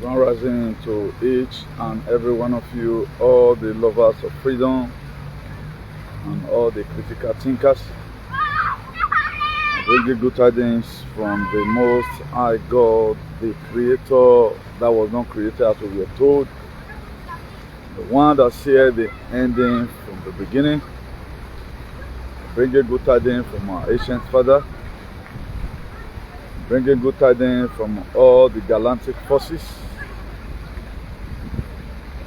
Grand rising to each and every one of you, all the lovers of freedom and all the critical thinkers. I bring you good tidings from the Most High God, the Creator that was not created as we were told, the one that said the ending from the beginning. I bring you good tidings from our ancient Father. I bring you good tidings from all the galactic forces,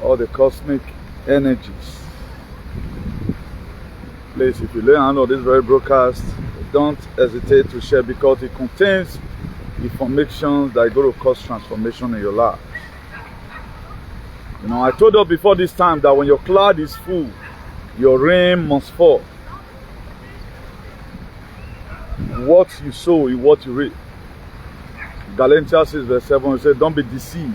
all the cosmic energies. Please, if you lay hand on this very broadcast, don't hesitate to share, because it contains information that is going to cause transformation in your life. You know, I told you before this time that when your cloud is full, your rain must fall. What you sow is what you reap. Galatians 6 verse 7 says, don't be deceived.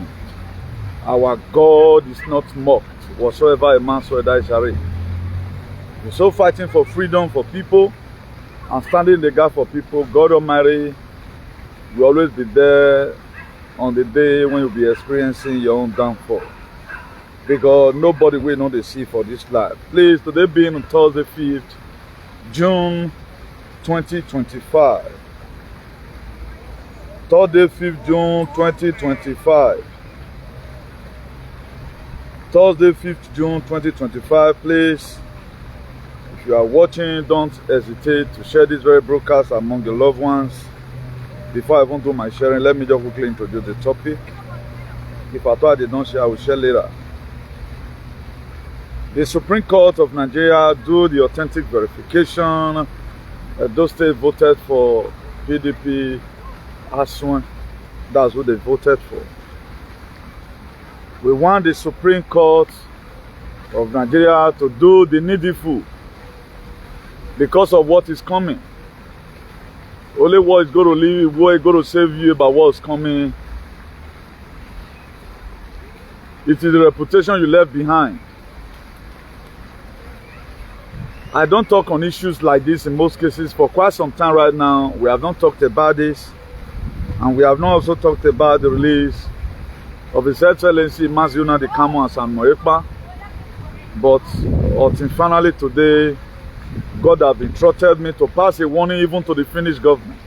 Our God is not mocked. Whatsoever a man sow, that shall reap. You're so fighting for freedom for people and standing in the gap for people. God Almighty will always be there on the day when you'll be experiencing your own downfall, because nobody will know the sea for this life. Please, today being on Thursday 5th June 2025. Thursday 5th June 2025. Thursday 5th June 2025. Please, if you are watching, don't hesitate to share this very broadcast among your loved ones. Before I even do my sharing, let me just quickly introduce the topic. If I thought I did not share, I will share later. The Supreme Court of Nigeria do the authentic verification. Edo State voted for PDP, ASUE. That's what they voted for. We want the Supreme Court of Nigeria to do the needful because of what is coming. Only what is going to leave, what is going to save you about what is coming. It is the reputation you left behind. I don't talk on issues like this in most cases for quite some time right now. We have not talked about this, and we have not also talked about the release of His Excellency Maziuna the Kamo and San Moekpa. But finally today, God has instructed me to pass a warning even to the Finnish government.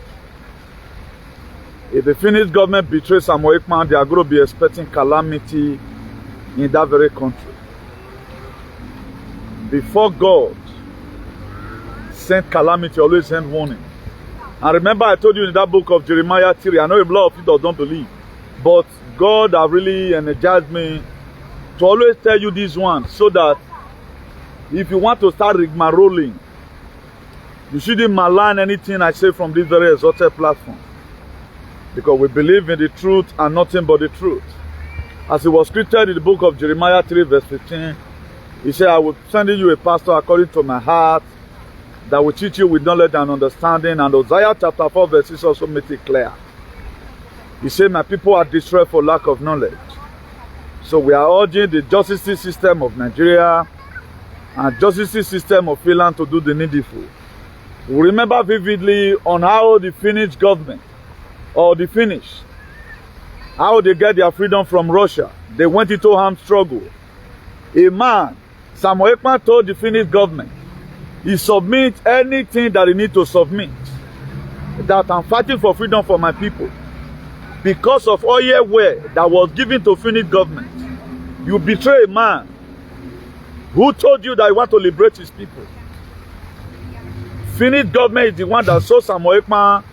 If the Finnish government betrays San Moekpa, they are going to be expecting calamity in that very country. Before God sent calamity, always send warning. And remember, I told you in that book of Jeremiah 3, I know a lot of people don't believe, but God has really energized me to always tell you this one, so that if you want to start rigmaroling, you shouldn't malign anything I say from this very exalted platform, because we believe in the truth and nothing but the truth. As it was scripted in the book of Jeremiah 3 verse 15, he said, I will send you a pastor according to my heart, that will teach you with knowledge and understanding. And Hosea chapter 4 verse 6 also makes it clear. He said, my people are destroyed for lack of knowledge. So we are urging the justice system of Nigeria and justice system of Finland to do the needful. We remember vividly on how the Finnish government, or the Finnish, how they get their freedom from Russia. They went into armed struggle. A man, San Moekpa, told the Finnish government, he submit anything that he need to submit, that I'm fighting for freedom for my people. Because of oil that was given to Finnish government, you betray a man who told you that he want to liberate his people. Finnish government is the one that sold San Moekpa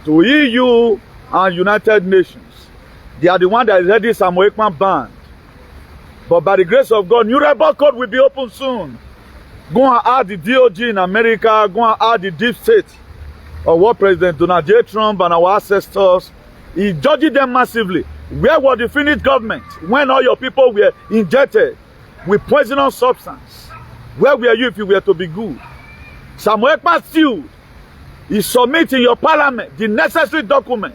to EU and United Nations. They are the one that is heading San Moekpa banned. But by the grace of God, new rebel code will be open soon. Go and add the DOG in America, go and add the deep state of what President Donald J. Trump and our ancestors, he judged them massively. Where was the Finnish government when all your people were injected with poisonous substance? Where were you if you were to be good? San Moekpa sued. He submitted in your parliament the necessary document.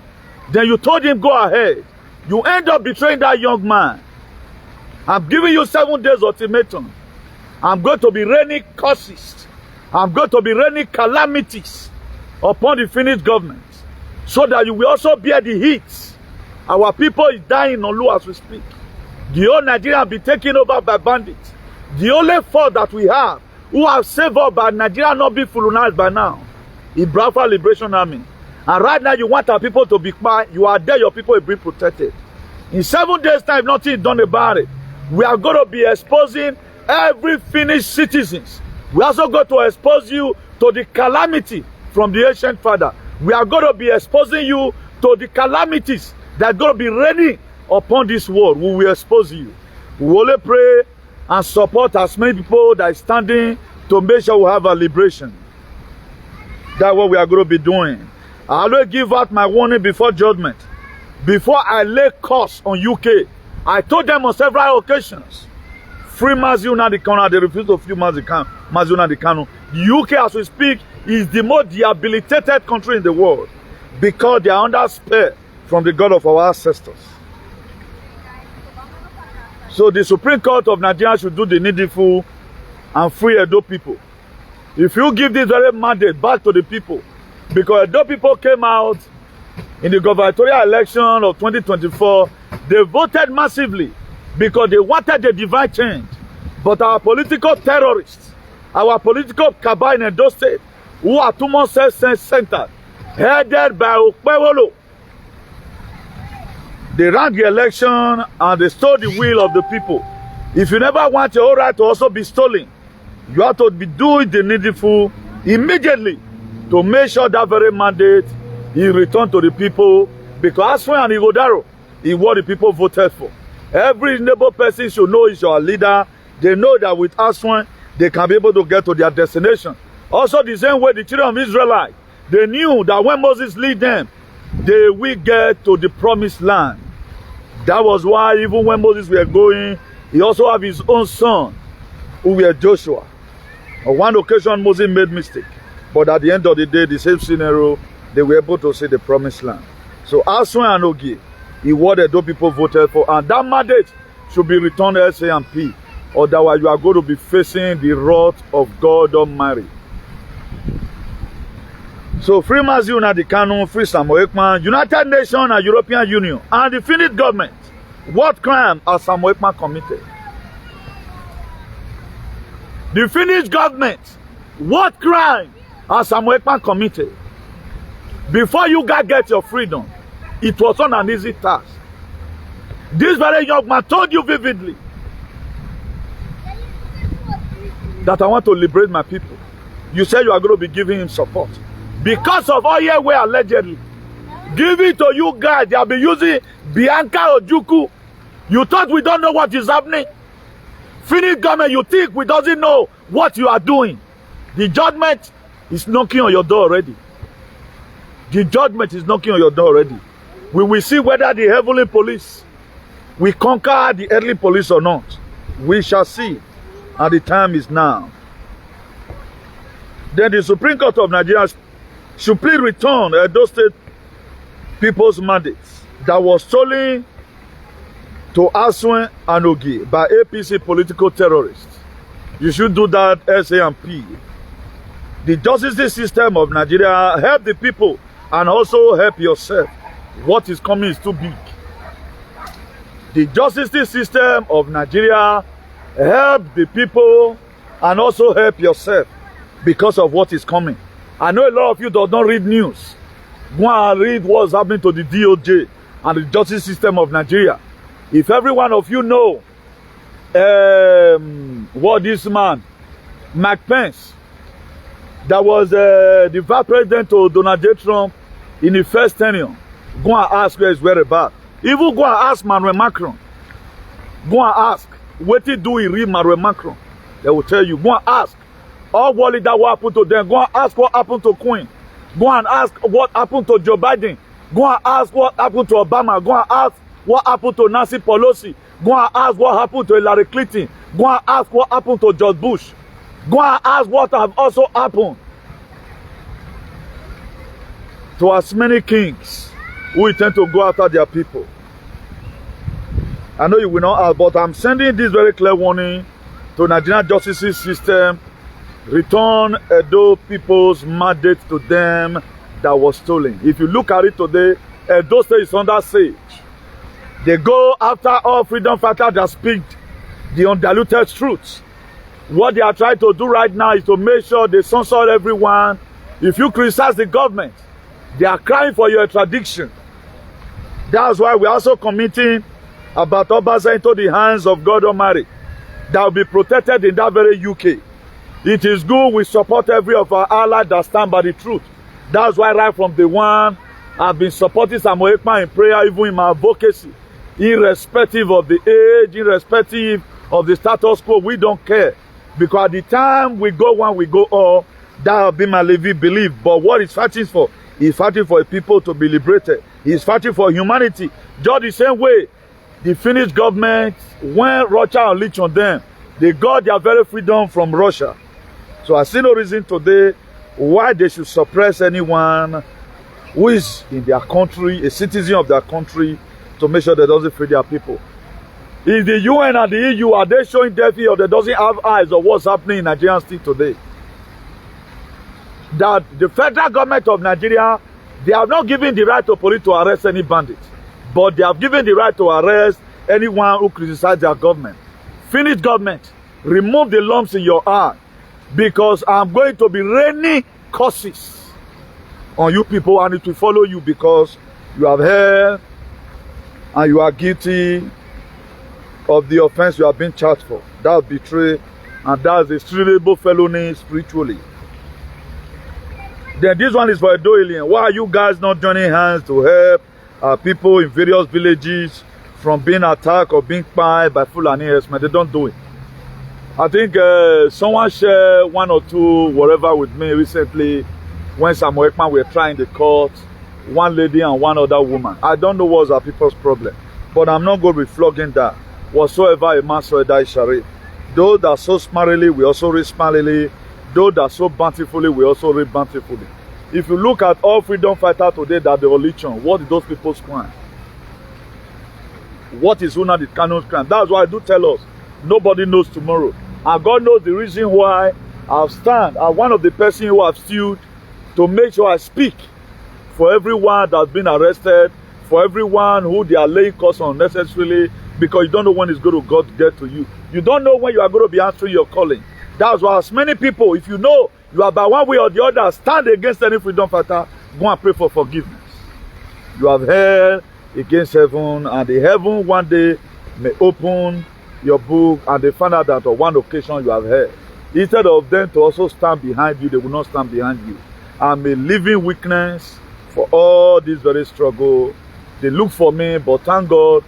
Then you told him, go ahead. You end up betraying that young man. I'm giving you 7 days ultimatum. I'm going to be raining curses. I'm going to be raining calamities upon the Finnish government, so that you will also bear the heat Our people is dying on Lu as we speak. The whole Nigeria be taken over by bandits. The only fault that we have, who have saved up by Nigeria not be fulunized by now, is Biafra Liberation Army. And right now you want our people to be quiet. You are there, your people will be protected. In 7 days' time, nothing is done about it. We are going to be exposing every Finnish citizens. We also going to expose you to the calamity from the ancient father. We are going to be exposing you to the calamities that are going to be raining upon this world. We will expose you. We will only pray and support as many people that are standing to make sure we have a liberation. That's what we are going to be doing. I always give out my warning before judgment. Before I lay curse on UK, I told them on several occasions, free Mazi Nnamdi Kanu, they refuse to free Mazi Nnamdi Kanu. The UK, as we speak, is the most debilitated country in the world because they are under spell from the God of our ancestors. So the Supreme Court of Nigeria should do the needful and free Edo people. If you give this very mandate back to the people, because Edo people came out in the gubernatorial election of 2024, they voted massively because they wanted the divine change. But our political terrorists, our political cabal in Edo State, who are too much self-centered, headed by Okpewolo, they ran the election and they stole the will of the people. If you never want your right to also be stolen, you have to be doing the needful immediately to make sure that very mandate is returned to the people, because ASUE and Igodaro is what the people voted for. Every neighbor person should know is your leader. They know that with ASUE, they can be able to get to their destination. Also, the same way the children of Israel, they knew that when Moses lead them, they will get to the promised land. That was why even when Moses were going, he also have his own son, who were Joshua. On one occasion, Moses made mistake. But at the end of the day, the same scenario, they were able to see the promised land. So ASUE and OGIE is what the Edo people voted for. And that mandate should be returned to SAMP. Otherwise, you are going to be facing the wrath of God Almighty. So free Mazi Nnamdi Kanu, free Samuel Ekpan, United Nations and European Union, and the Finnish government. What crime has Samuel Ekpan committed? The Finnish government, what crime has Samuel Ekpan committed? Before you guys get your freedom, it was not an easy task. This very young man told you vividly that I want to liberate my people. You said you are going to be giving him support. Because of all your way allegedly, give it to you guys. They have been using Bianca Ojukwu. You thought we don't know what is happening? Finnish government, you think we doesn't know what you are doing? The judgment is knocking on your door already. The judgment is knocking on your door already. We will see whether the heavenly police will conquer the earthly police or not. We shall see. And the time is now. Then the Supreme Court of Nigeria should please return Edo State people's mandates that was stolen to ASUE and OGIE by APC political terrorists. You should do that SAMP. The justice system of Nigeria help the people and also help yourself. What is coming is too big. The justice system of Nigeria help the people and also help yourself because of what is coming. I know a lot of you do not read news. Go and read what's happening to the DOJ and the justice system of Nigeria. If every one of you know what this man, Mike Pence, that was the vice president to Donald J. Trump in the first tenure, go and ask where his whereabouts. Even go and ask Emmanuel Macron. Go and ask. What did do he read Emmanuel Macron? They will tell you. Go and ask. All what did that happened to them? Go and ask what happened to Queen. Go and ask what happened to Joe Biden. Go and ask what happened to Obama. Go and ask what happened to Nancy Pelosi. Go and ask what happened to Hillary Clinton. Go and ask what happened to George Bush. Go and ask what have also happened to as many kings who intend to go after their people. I know you will not ask, but I'm sending this very clear warning to Nigerian justice system. Return Edo people's mandate to them that was stolen. If you look at it today, Edo State is under siege. They go after all freedom fighters that speak the undiluted truth. What they are trying to do right now is to make sure they censor everyone. If you criticize the government, they are crying for your extradition. That's why we're also committing about Obasa into the hands of God Almighty, that will be protected in that very UK. It is good we support every of our allies that stand by the truth. That's why right from the one, I've been supporting Samuel Ekpa in prayer, even in my advocacy. Irrespective of the age, irrespective of the status quo, we don't care. Because at the time we go one, we go all, that will be my living belief. But what he's fighting for, he's fighting for people to be liberated. He's fighting for humanity. Just the same way the Finnish government, when Russia unleashed on them, they got their very freedom from Russia. So I see no reason today why they should suppress anyone who is in their country, a citizen of their country, to make sure they doesn't free their people. Is the UN and the EU, are they showing deaf ear, or they doesn't have eyes of what's happening in Nigerian state today? That the federal government of Nigeria, they have not given the right to police to arrest any bandit, but they have given the right to arrest anyone who criticizes their government. Finnish government, remove the lumps in your eye, because I'm going to be raining curses on you people, and it will follow you because you have heard and you are guilty of the offense you have been charged for. That's betray, and that's a treatable felony spiritually. Then this one is for Edo alien. Why are you guys not joining hands to help people in various villages from being attacked or being spied by Fulani herdsmen? They don't do it. I think someone shared one or two whatever with me recently when Samuel Ekpa were trying the court, one lady and one other woman. I don't know what's our people's problem, but I'm not going to be flogging that. Whatsoever a man so that shall reap. Those that sow smartly, we also reap smartly. Those that sow bountifully, we also reap bountifully. If you look at all freedom fighters today that they religion, what did those people crime? What is Una the Canon's crime? That's why I do tell us, nobody knows tomorrow. And God knows the reason why I've stand as one of the persons who have sued to make sure I speak for everyone that's been arrested, for everyone who they are laying costs unnecessarily, because you don't know when it's going to God get to you. You don't know when you are going to be answering your calling. That's why as many people, if you know you are by one way or the other, stand against any freedom fighter, go and pray for forgiveness. You have held against heaven, and the heaven one day may open your book, and they find out that on one occasion you have heard. Instead of them to also stand behind you, they will not stand behind you. I'm a living witness for all this very struggle. They look for me, but thank God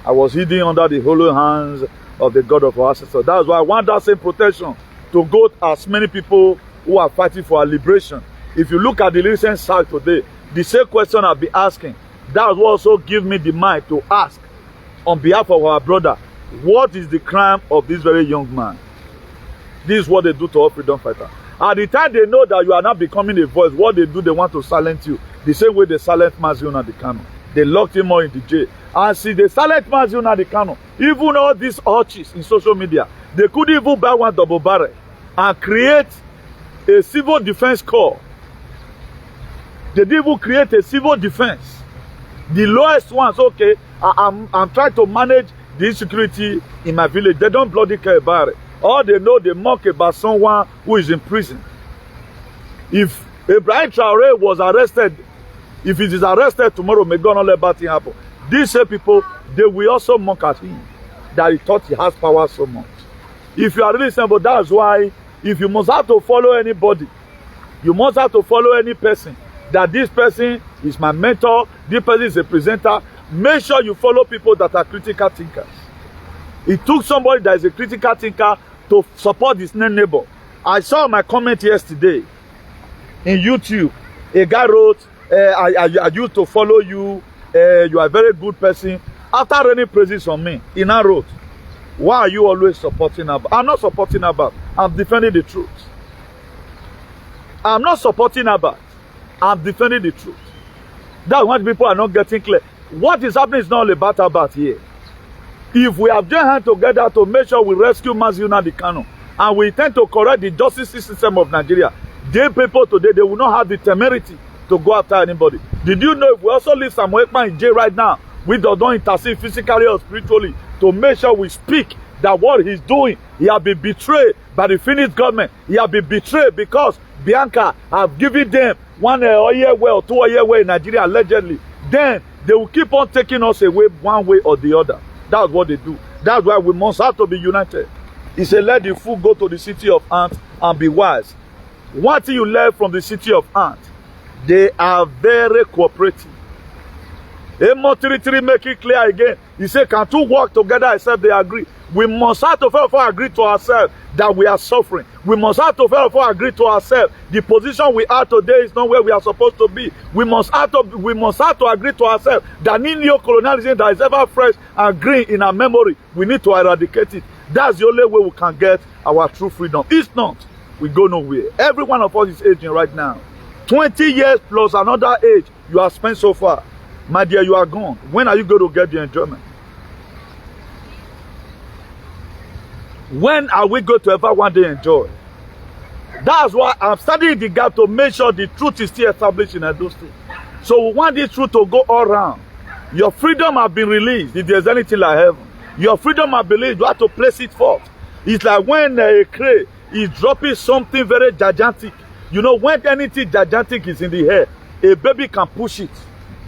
I was hidden under the holy hands of the God of our ancestors. That's why I want that same protection to go to as many people who are fighting for our liberation. If you look at the recent sack today, the same question I've been asking, that will also give me the mind to ask on behalf of our brother, what is the crime of this very young man? This is what they do to all freedom fighters. At the time they know that you are not becoming a voice, what they do, they want to silence you. The same way they silence Mazion and the Kano. They locked him more in the jail. And see, they silence Mazion and the Kano. Even all these arches in social media, they could even buy one double barrel and create a civil defense corps. They didn't even create a civil defense. The lowest ones, okay, I'm trying to manage the insecurity in my village. They don't bloody care about it. All they know, they mock about someone who is in prison. If Ibrahim Traore was arrested, if he is arrested tomorrow, may God not let bad thing happen. These same people, they will also mock at him that he thought he has power so much. If you are really simple, that's why if you must have to follow anybody, you must have to follow any person, that this person is my mentor, this person is a presenter, make sure you follow people that are critical thinkers. It took somebody that is a critical thinker to support his neighbor. I saw my comment yesterday in YouTube. A guy wrote, I used to follow you, you are a very good person. After raining praises on me, he now wrote, why are you always supporting Abba? I'm not supporting Abba. I'm defending the truth. I'm not supporting Abba. I'm defending the truth. That's why people are not getting clear. What is happening is not all about Abba here. If we have joined hands together to make sure we rescue Maziuna Dikano, and we intend to correct the justice system of Nigeria, the people today, they will not have the temerity to go after anybody. Did you know if we also leave Samuel Ekpa in jail right now, We don't intercede physically or spiritually to make sure we speak that what he's doing, he has been betrayed by the Finnish government. He has been betrayed because Bianca have given them 1 year way or 2 year way in Nigeria allegedly. Then they will keep on taking us away one way or the other. That's what they do. That's why we must have to be united. He said, let the fool go to the city of ants and be wise. One thing you learn from the city of ants, they are very cooperative. Amos 3:3 make it clear again. He said, can two work together except they agree? We must have to first agree to ourselves that we are suffering. We must have to first agree to ourselves the position we are today is not where we are supposed to be. We must have to agree to ourselves that neo-colonialism that is ever fresh and green in our memory, we need to eradicate it. That's the only way we can get our true freedom. If not, we go nowhere. Every one of us is aging right now. 20 years plus another age you have spent so far. My dear, you are gone. When are you going to get the enjoyment? When are we going to ever one day enjoy? That's why I'm studying the gap to make sure the truth is still established in Edo State. So we want this truth to go all around. Your freedom has been released. If there's anything like heaven, your freedom has been released. You have to place it forth. It's like when a crane is dropping something very gigantic. You know, when anything gigantic is in the air, a baby can push it,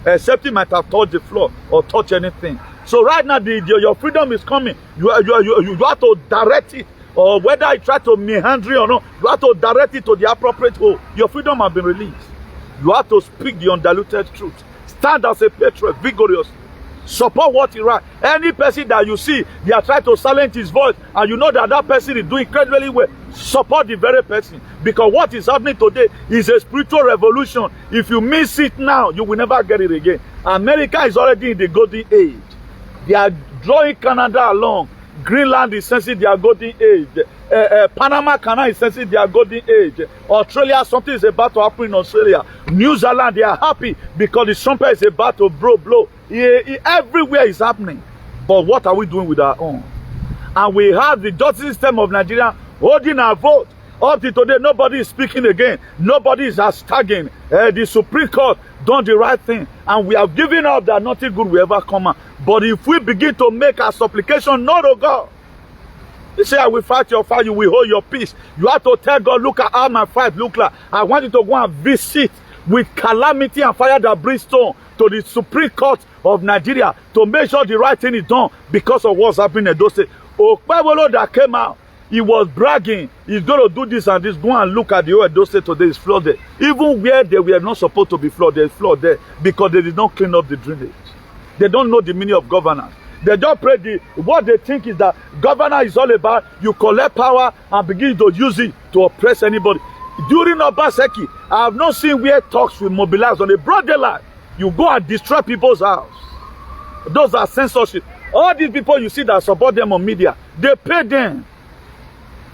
except it might have touched the floor or touched anything. So right now, your freedom is coming. You have to direct it, or whether you try to meander or not, you have to direct it to the appropriate hole. Your freedom has been released. You have to speak the undiluted truth. Stand as a patriot vigorously. Support what is right. Any person that you see, they are trying to silence his voice, and you know that that person is doing incredibly well, support the very person. Because what is happening today is a spiritual revolution. If you miss it now, you will never get it again. America is already in the golden age. They are drawing Canada along. Greenland is sensing their golden age. Panama Canal is sensing their golden age. Australia, something is about to happen in Australia. New Zealand, they are happy because the trumpet is about to blow. Everywhere is happening. But what are we doing with our own? And we have the justice system of Nigeria holding our vote. Up to today, nobody is speaking again. Nobody is hashtagging. The Supreme Court done the right thing. And we have given up that nothing good will ever come out. But if we begin to make our supplication known to God, you say, I will fight your fight, you will hold your peace. You have to tell God, look at how my fight look like. I want you to go and visit with calamity and fire that brimstone to the Supreme Court of Nigeria to make sure the right thing is done because of what's happening in Edo State. Okpebolo that came out, he was bragging, he's going to do this and this. Go and look at the whole Edo State today is flooded. Even where they were not supposed to be flooded, there's flood there because they did not clean up the drainage. They don't know the meaning of governance. They just pray what they think is that governance is all about you collect power and begin to use it to oppress anybody. During Obaseki, I have not seen where talks will mobilize on a broad daylight. You go and destroy people's house. Those are censorship. All these people you see that support them on media, they pay them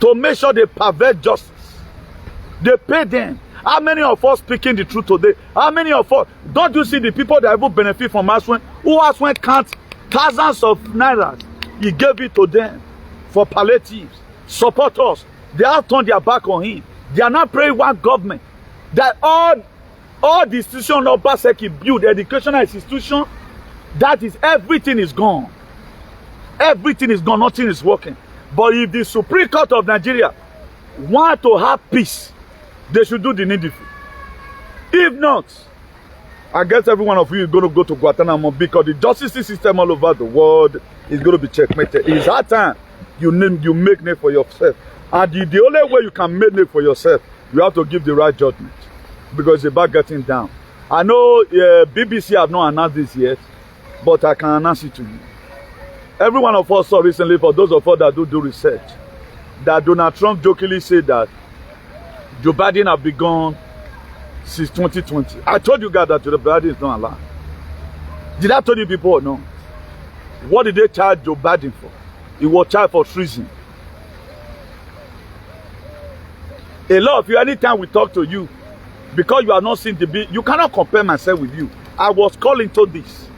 to make sure they pervert justice. They pay them. How many of us speaking the truth today? How many of us, don't you see the people that even benefit from ASUE, who ASUE count thousands of naira? He gave it to them for palliatives. Support us. They have turned their back on him. They are not praying one government. That all the institutions of Baseki build, educational institution, that is, everything is gone. Everything is gone. Nothing is working. But if the Supreme Court of Nigeria want to have peace, they should do the needful. If not, I guess every one of you is going to go to Guantanamo because the justice system all over the world is going to be checkmated. It's that time you make name for yourself. And the only way you can make name for yourself, you have to give the right judgment. Because it's about getting down. I know BBC have not announced this yet, but I can announce it to you. Every one of us saw recently, for those of us that do research, that Donald Trump jokingly said that Joe Biden have been gone since 2020. I told you guys that Joe Biden is not alive. Did I tell you people or no? What did they charge Joe Biden for? He was charged for treason. A lot of you, anytime we talk to you, because you are not seeing the bill, you cannot compare myself with you. I was calling to this.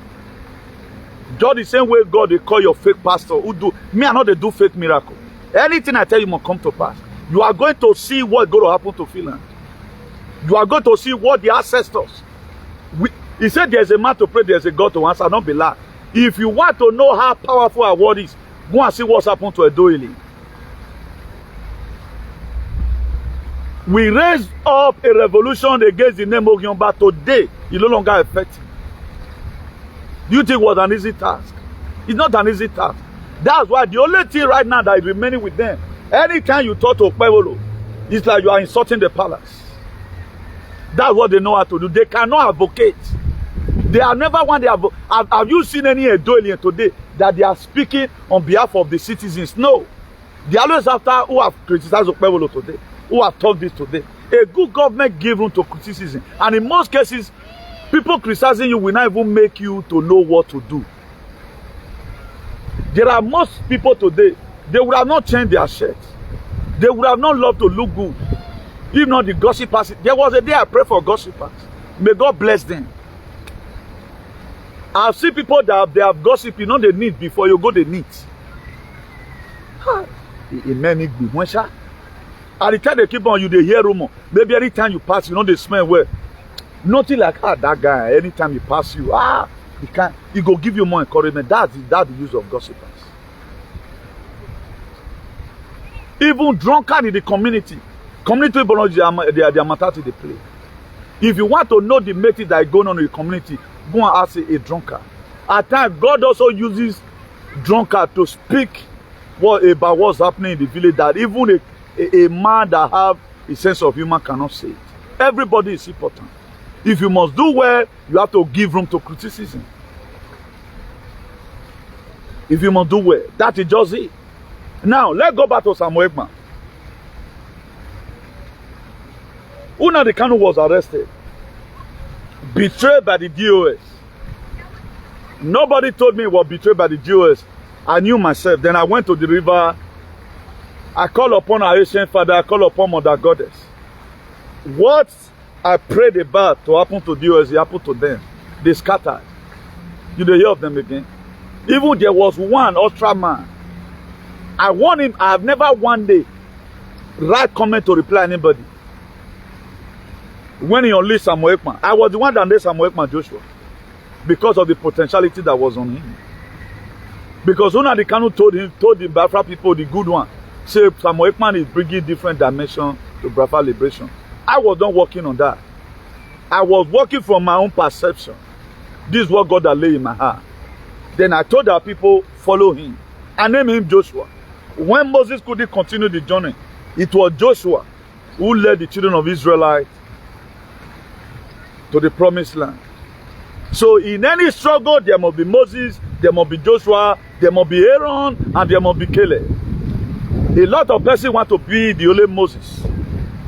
Just the same way God they call your fake pastor who do me, I know they do fake miracle. Anything I tell you must come to pass. You are going to see what's going to happen to Finland. You are going to see what the ancestors. He said there's a man to pray, there's a God to answer. Don't be lie. If you want to know how powerful our word is, go and see what's happened to Edo State. We raised up a revolution against the name of but today, it's no longer effective. Do you think it was an easy task? It's not an easy task. That's why the only thing right now that is remaining with them, anytime you talk to Okpebolo, it's like you are insulting the palace. That's what they know how to do. They cannot advocate. They are never one. Have you seen any Edo alien today that they are speaking on behalf of the citizens? No. They always after who have criticized Okpebolo today, who have talked this today. A good government gives room to criticism. And in most cases, people criticizing you will not even make you to know what to do. There are most people today, they would have not changed their shirts. They would have not loved to look good. If not the gossipers. There was a day I prayed for gossipers. May God bless them. I've seen people that they have gossip, you know they need before you go they need. Amen. At the time they keep on you, they hear rumor. Maybe anytime you pass, you know they smell well. Nothing like that guy. Anytime he pass you, he go give you more encouragement. That's the use of gossipers. Even drunkard in the community people they are matter they play. If you want to know the message that is going on in the community, go and ask a drunkard. At times, God also uses drunkard to speak about what's happening in the village that even a man that have a sense of humor cannot say it. Everybody is important. If you must do well, you have to give room to criticism. If you must do well, that is just it. Now, let's go back to Samuel Ekman. Nnamdi Kanu was arrested, betrayed by the DOS. Nobody told me he was betrayed by the DOS. I knew myself. Then I went to the river. I called upon our ancient father. I called upon Mother Goddess. What I prayed about to happen to DOS, it happened to them. They scattered. You don't hear of them again. Even there was one ultra man. I warned him. I have never one day write comment to reply anybody. When he unleashed Samuel Ekman, I was the one that unleashed Samuel Ekman Joshua because of the potentiality that was on him. Because Nnamdi Kanu told the Biafra people, the good one, say Samuel Ekman is bringing different dimension to Biafra liberation. I was not working on that. I was working from my own perception. This is what God had laid in my heart. Then I told our people, follow him. I named him Joshua. When Moses couldn't continue the journey, it was Joshua who led the children of Israel to the promised land. So in any struggle, there must be Moses, there must be Joshua, there must be Aaron, and there must be Caleb. A lot of persons want to be the only Moses.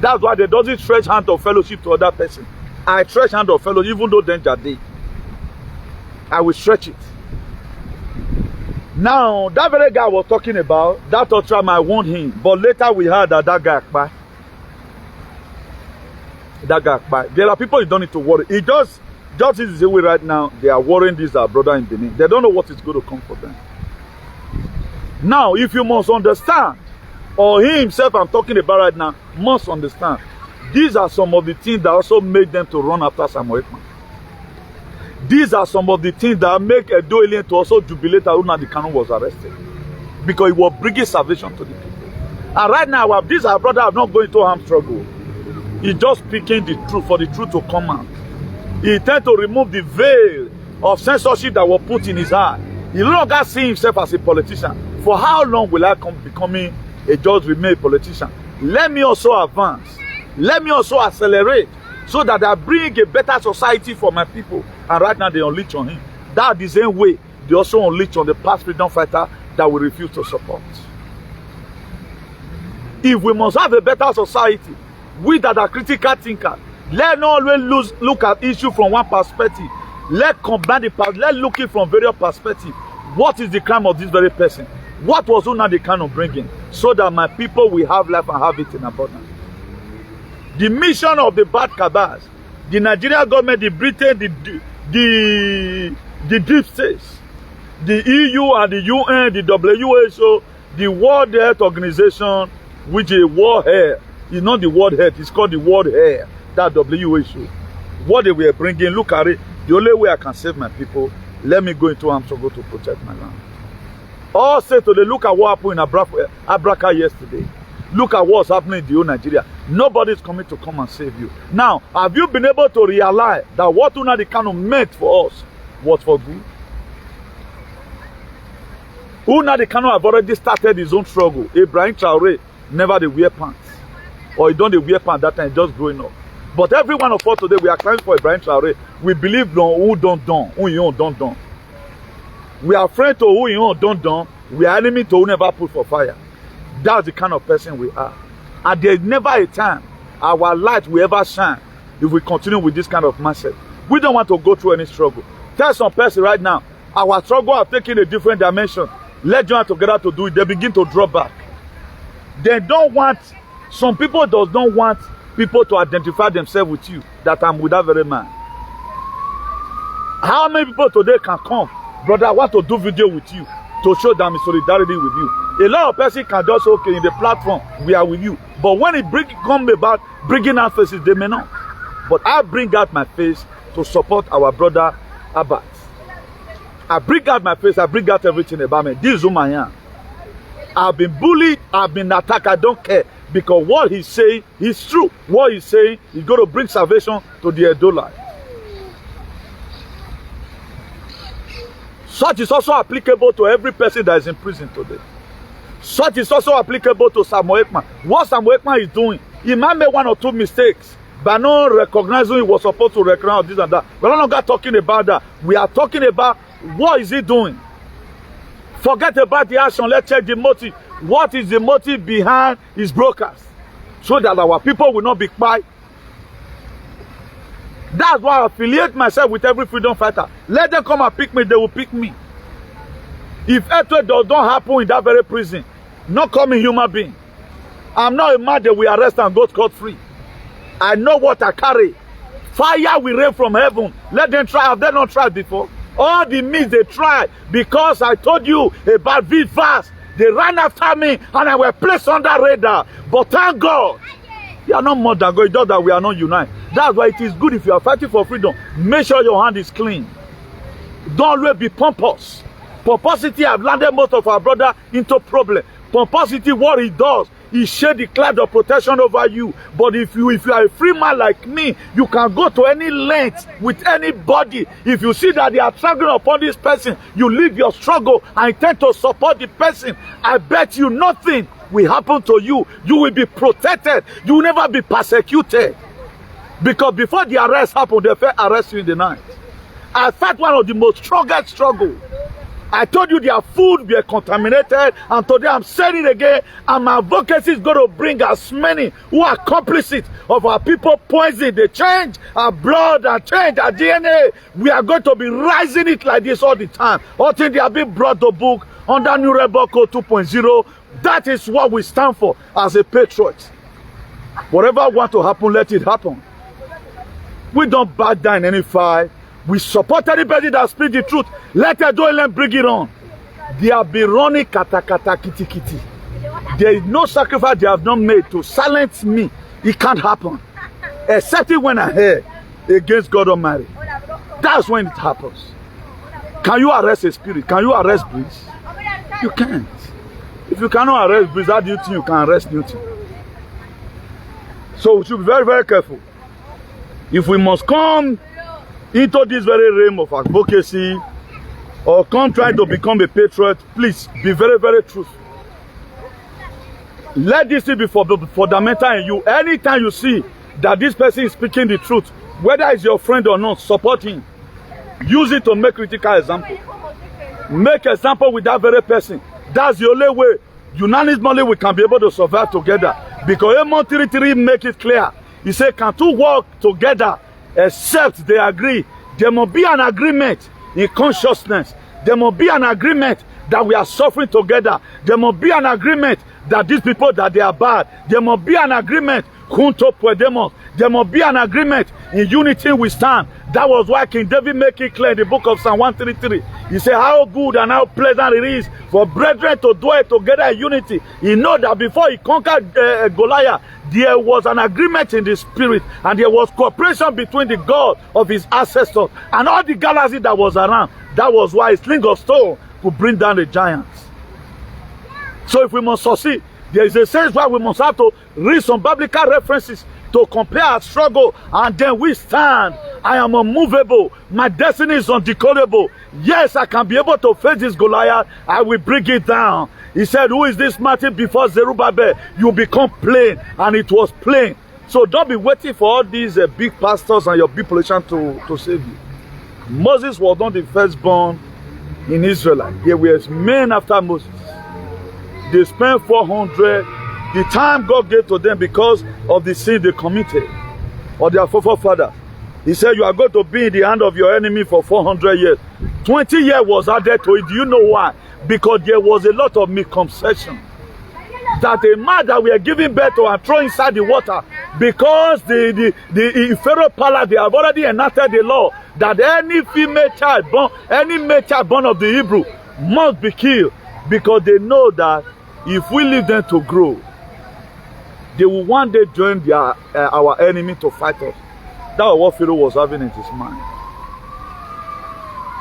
That's why they doesn't stretch hand of fellowship to other person. I stretch hand of fellowship, even though danger day. I will stretch it. Now, that very guy was talking about, that ultra man, I warned him. But later we heard that guy Akpa. There are people you don't need to worry. It just is the way right now. They are worrying this our brother in Benin. They don't know what is going to come for them. Now, if you must understand, or he himself I'm talking about right now, must understand, these are some of the things that also made them to run after Samuel Ekman. These are some of the things that make Edo alien to also jubilate that Nnamdi Kanu was arrested. Because he was bringing salvation to the people. And right now, these our brother are not going to armed struggle. He's just speaking the truth for the truth to come out. He intends to remove the veil of censorship that was put in his heart. He no longer see himself as a politician. For how long will I becoming a judge, remain a politician? Let me also advance. Let me also accelerate so that I bring a better society for my people. And right now they unleash on him. That's the same way they also unleash on the past freedom fighter that we refuse to support. If we must have a better society, we that are critical thinkers, let's not always look at issue from one perspective. Let's combine the past. Let's look it from various perspectives. What is the crime of this very person? What was Nnamdi Kanu bringing? So that my people will have life and have it in abundance. The mission of the bad cabals, the Nigerian government, the Britain, the deep states, the EU and the UN, the WHO, the World Health Organization, which is World Health. It's not the World Health, it's called the World Health, that WHO. What they were bringing, look at it, the only way I can save my people Let me go into armed struggle to protect my land. All say today, look at what happened in Abraka yesterday. Look at what's happening in the whole Nigeria. Nobody is coming to come and save you. Now, have you been able to realize that what Nnamdi Kanu meant for us was for good? Nnamdi Kanu have already started his own struggle. Ibrahim Traore never did wear pants. Or he don't wear pants that time, just growing up. But every one of us today, we are crying for Ibrahim Traore. We believe no who don't done. We are friends to who don't done. We are enemy to who never put for fire. That's the kind of person we are. And there is never a time our light will ever shine if we continue with this kind of mindset. We don't want to go through any struggle. Tell some person right now, our struggle have taken a different dimension. Let's join together to do it. They begin to draw back. They don't want, some people don't want people to identify themselves with you, that I'm with that very man. How many people today can come, brother, I want to do video with you to show them solidarity with you? A lot of people can just say, okay, in the platform, we are with you. But when it comes about bringing out faces, they may not. But I bring out my face to support our brother Abbas. I bring out my face, I bring out everything about me. This is who I am. I've been bullied, I've been attacked, I don't care. Because what he's saying is true. What he's saying is going to bring salvation to the Edo life. Such is also applicable to every person that is in prison today. Such is also applicable to Samuel Ekman. What Samuel Ekman is doing, he might make one or two mistakes by not recognizing he was supposed to recognize this and that. We're no longer talking about that. We are talking about what is he doing. Forget about the action. Let's check the motive. What is the motive behind his broadcast? So that our people will not be quiet. That's why I affiliate myself with every freedom fighter. Let them come and pick me, they will pick me. If hatred does not happen in that very prison, not coming human being. I'm not a man that we arrest and go scot-free. I know what I carry. Fire will rain from heaven. Let them try. Have they not tried before? All the means they tried, because I told you about VFAST. They ran after me and I was placed under radar. But thank God, we are not more than God. It's just that we are not united. That's why it is good if you are fighting for freedom. Make sure your hand is clean. Don't always be pompous. Pomposity have landed most of our brother into problem. Pomposity, what it does, it shade the cloud of protection over you. But if you are a free man like me, you can go to any length with anybody. If you see that they are struggling upon this person, you leave your struggle and intend to support the person. I bet you nothing will happen to you. You will be protected. You will never be persecuted. Because before the arrest happened, they first arrest you in the night. I felt one of the most strongest struggles. I told you their food were contaminated, and today I'm saying it again, and my advocacy is going to bring as many who are complicit of our people poison. They change our blood and change our DNA. We are going to be rising it like this all the time. Until they have been brought to book under New Rebel Code 2.0. That is what we stand for as a patriot. Whatever wants to happen, let it happen. We don't back down in any fight. We support anybody that speaks the truth. Let Edo bring it on. They have been running kata kata kiti kiti. There is no sacrifice they have not made to silence me. It can't happen. Except when I hear against God Almighty. That's when it happens. Can you arrest a spirit? Can you arrest breeze? You can't. If you cannot arrest breeze, how do you think you can arrest Newton? So we should be very, very careful. If we must come into this very realm of advocacy or come trying to become a patriot, please be very, very truthful. Let this be fundamental in you. Anytime you see that this person is speaking the truth, whether it's your friend or not, support him. Use it to make critical example. Make example with that very person. That's the only way unanimously we can be able to survive together. Because Amos 3:3 make it clear. He said, can two work together except they agree? There must be an agreement in consciousness. There must be an agreement that we are suffering together. There must be an agreement that these people, that they are bad. There must be an agreement. There must be an agreement. In unity we stand. That was why King David made it clear in the book of Psalm 133. He said, how good and how pleasant it is for brethren to dwell together in unity. He know that before he conquered Goliath, there was an agreement in the spirit, and there was cooperation between the God of his ancestors and all the galaxy that was around. That was why a sling of stone could bring down the giants. So if we must succeed, there is a sense where we must have to read some biblical references to compare our struggle, and then we stand. I am unmovable. My destiny is undecodable. Yes, I can be able to face this Goliath. I will bring it down. He said, who is this mountain before Zerubbabel? You become plain. And it was plain. So don't be waiting for all these big pastors and your big politicians to save you. Moses was not the firstborn in Israel. There were men after Moses. They spent 400. The time God gave to them because of the sin they committed, or their forefathers. He said, you are going to be in the hand of your enemy for 400 years. 20 years was added to it. Do you know why? Because there was a lot of misconception. That a man that we are giving birth to and throw inside the water, because the Pharaoh palace, they have already enacted the law that any female child born, any male child born of the Hebrew must be killed, because they know that if we leave them to grow, they will one day join our enemy to fight us. That was what Pharaoh was having in his mind.